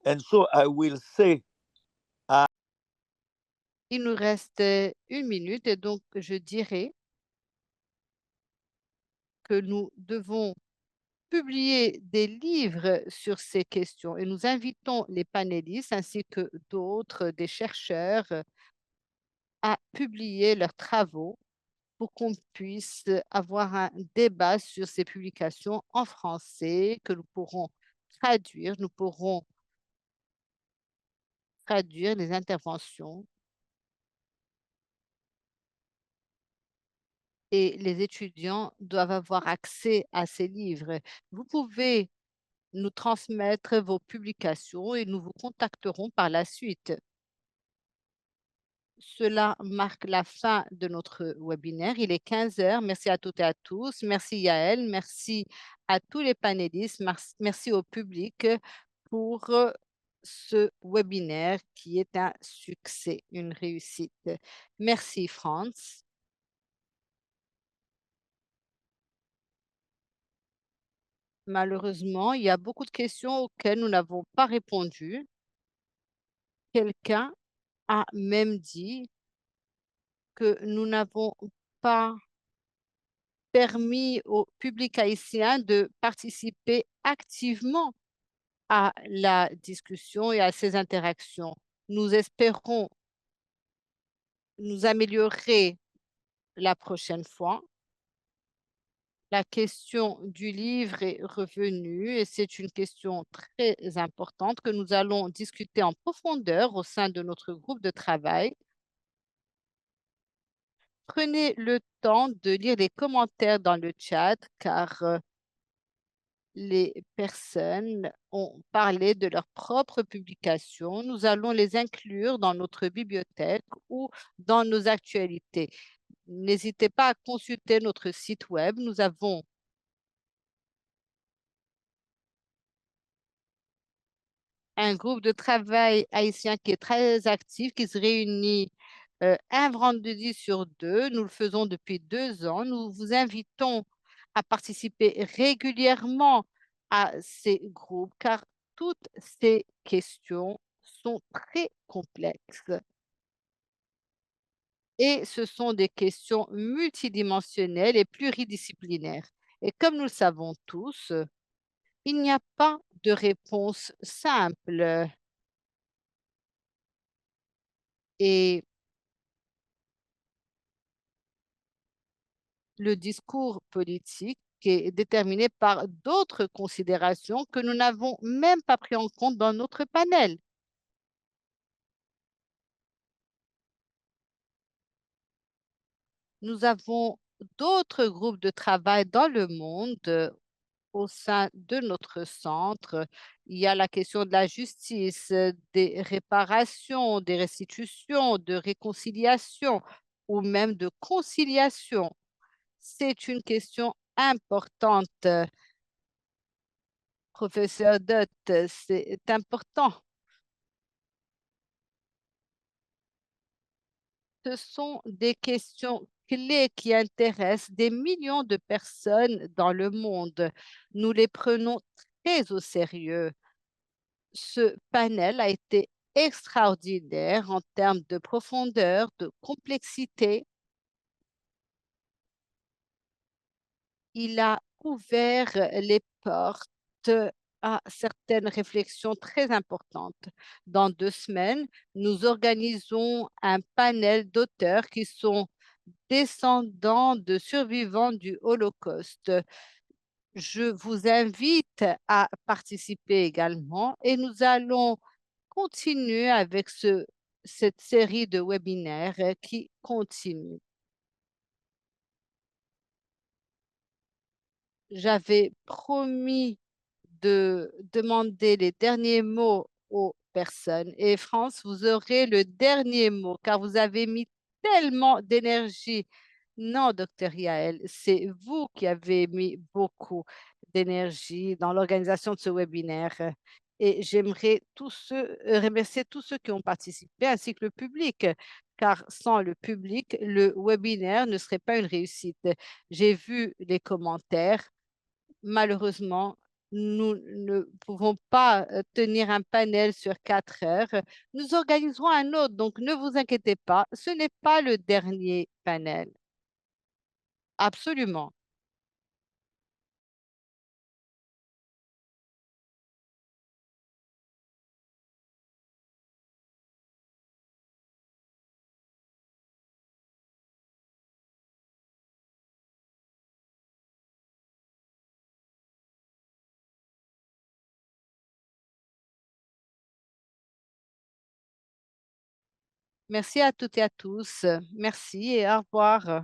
And so I will say. Il nous reste 1 minute et donc je dirais que nous devons publier des livres sur ces questions et nous invitons les panélistes ainsi que d'autres, des chercheurs, à publier leurs travaux pour qu'on puisse avoir un débat sur ces publications en français que nous pourrons traduire. Nous pourrons traduire les interventions et les étudiants doivent avoir accès à ces livres. Vous pouvez nous transmettre vos publications et nous vous contacterons par la suite. Cela marque la fin de notre webinaire. Il est 15 heures. Merci à toutes et à tous. Merci Yael. Merci à tous les panélistes. Merci au public pour ce webinaire qui est un succès, une réussite. Merci Franz. Malheureusement, il y a beaucoup de questions auxquelles nous n'avons pas répondu. Quelqu'un a même dit que nous n'avons pas permis au public haïtien de participer activement à la discussion et à ces interactions. Nous espérons nous améliorer la prochaine fois. La question du livre est revenue et c'est une question très importante que nous allons discuter en profondeur au sein de notre groupe de travail. Prenez le temps de lire les commentaires dans le chat car les personnes ont parlé de leurs propres publications. Nous allons les inclure dans notre bibliothèque ou dans nos actualités. N'hésitez pas à consulter notre site web. Nous avons un groupe de travail haïtien qui est très actif, qui se réunit un vendredi sur deux. Nous le faisons depuis 2 ans. Nous vous invitons à participer régulièrement à ces groupes car toutes ces questions sont très complexes et ce sont des questions multidimensionnelles et pluridisciplinaires. Et comme nous le savons tous, il n'y a pas de réponse simple. Et le discours politique est déterminé par d'autres considérations que nous n'avons même pas pris en compte dans notre panel. Nous avons d'autres groupes de travail dans le monde au sein de notre centre. Il y a la question de la justice, des réparations, des restitutions, de réconciliation ou même de conciliation. C'est une question importante, professeur Dutt, c'est important. Ce sont des questions clés qui intéressent des millions de personnes dans le monde. Nous les prenons très au sérieux. Ce panel a été extraordinaire en termes de profondeur, de complexité. Il a ouvert les portes à certaines réflexions très importantes. Dans 2 semaines, nous organisons un panel d'auteurs qui sont descendants de survivants du Holocauste. Je vous invite à participer également et nous allons continuer avec cette série de webinaires qui continue. J'avais promis de demander les derniers mots aux personnes. Et France, vous aurez le dernier mot car vous avez mis tellement d'énergie. Non, docteur Yael, c'est vous qui avez mis beaucoup d'énergie dans l'organisation de ce webinaire. Et j'aimerais remercier tous ceux qui ont participé ainsi que le public, car sans le public, le webinaire ne serait pas une réussite. J'ai vu les commentaires. Malheureusement, nous ne pouvons pas tenir un panel sur 4 heures. Nous organiserons un autre, donc ne vous inquiétez pas, ce n'est pas le dernier panel. Absolument. Merci à toutes et à tous. Merci et au revoir.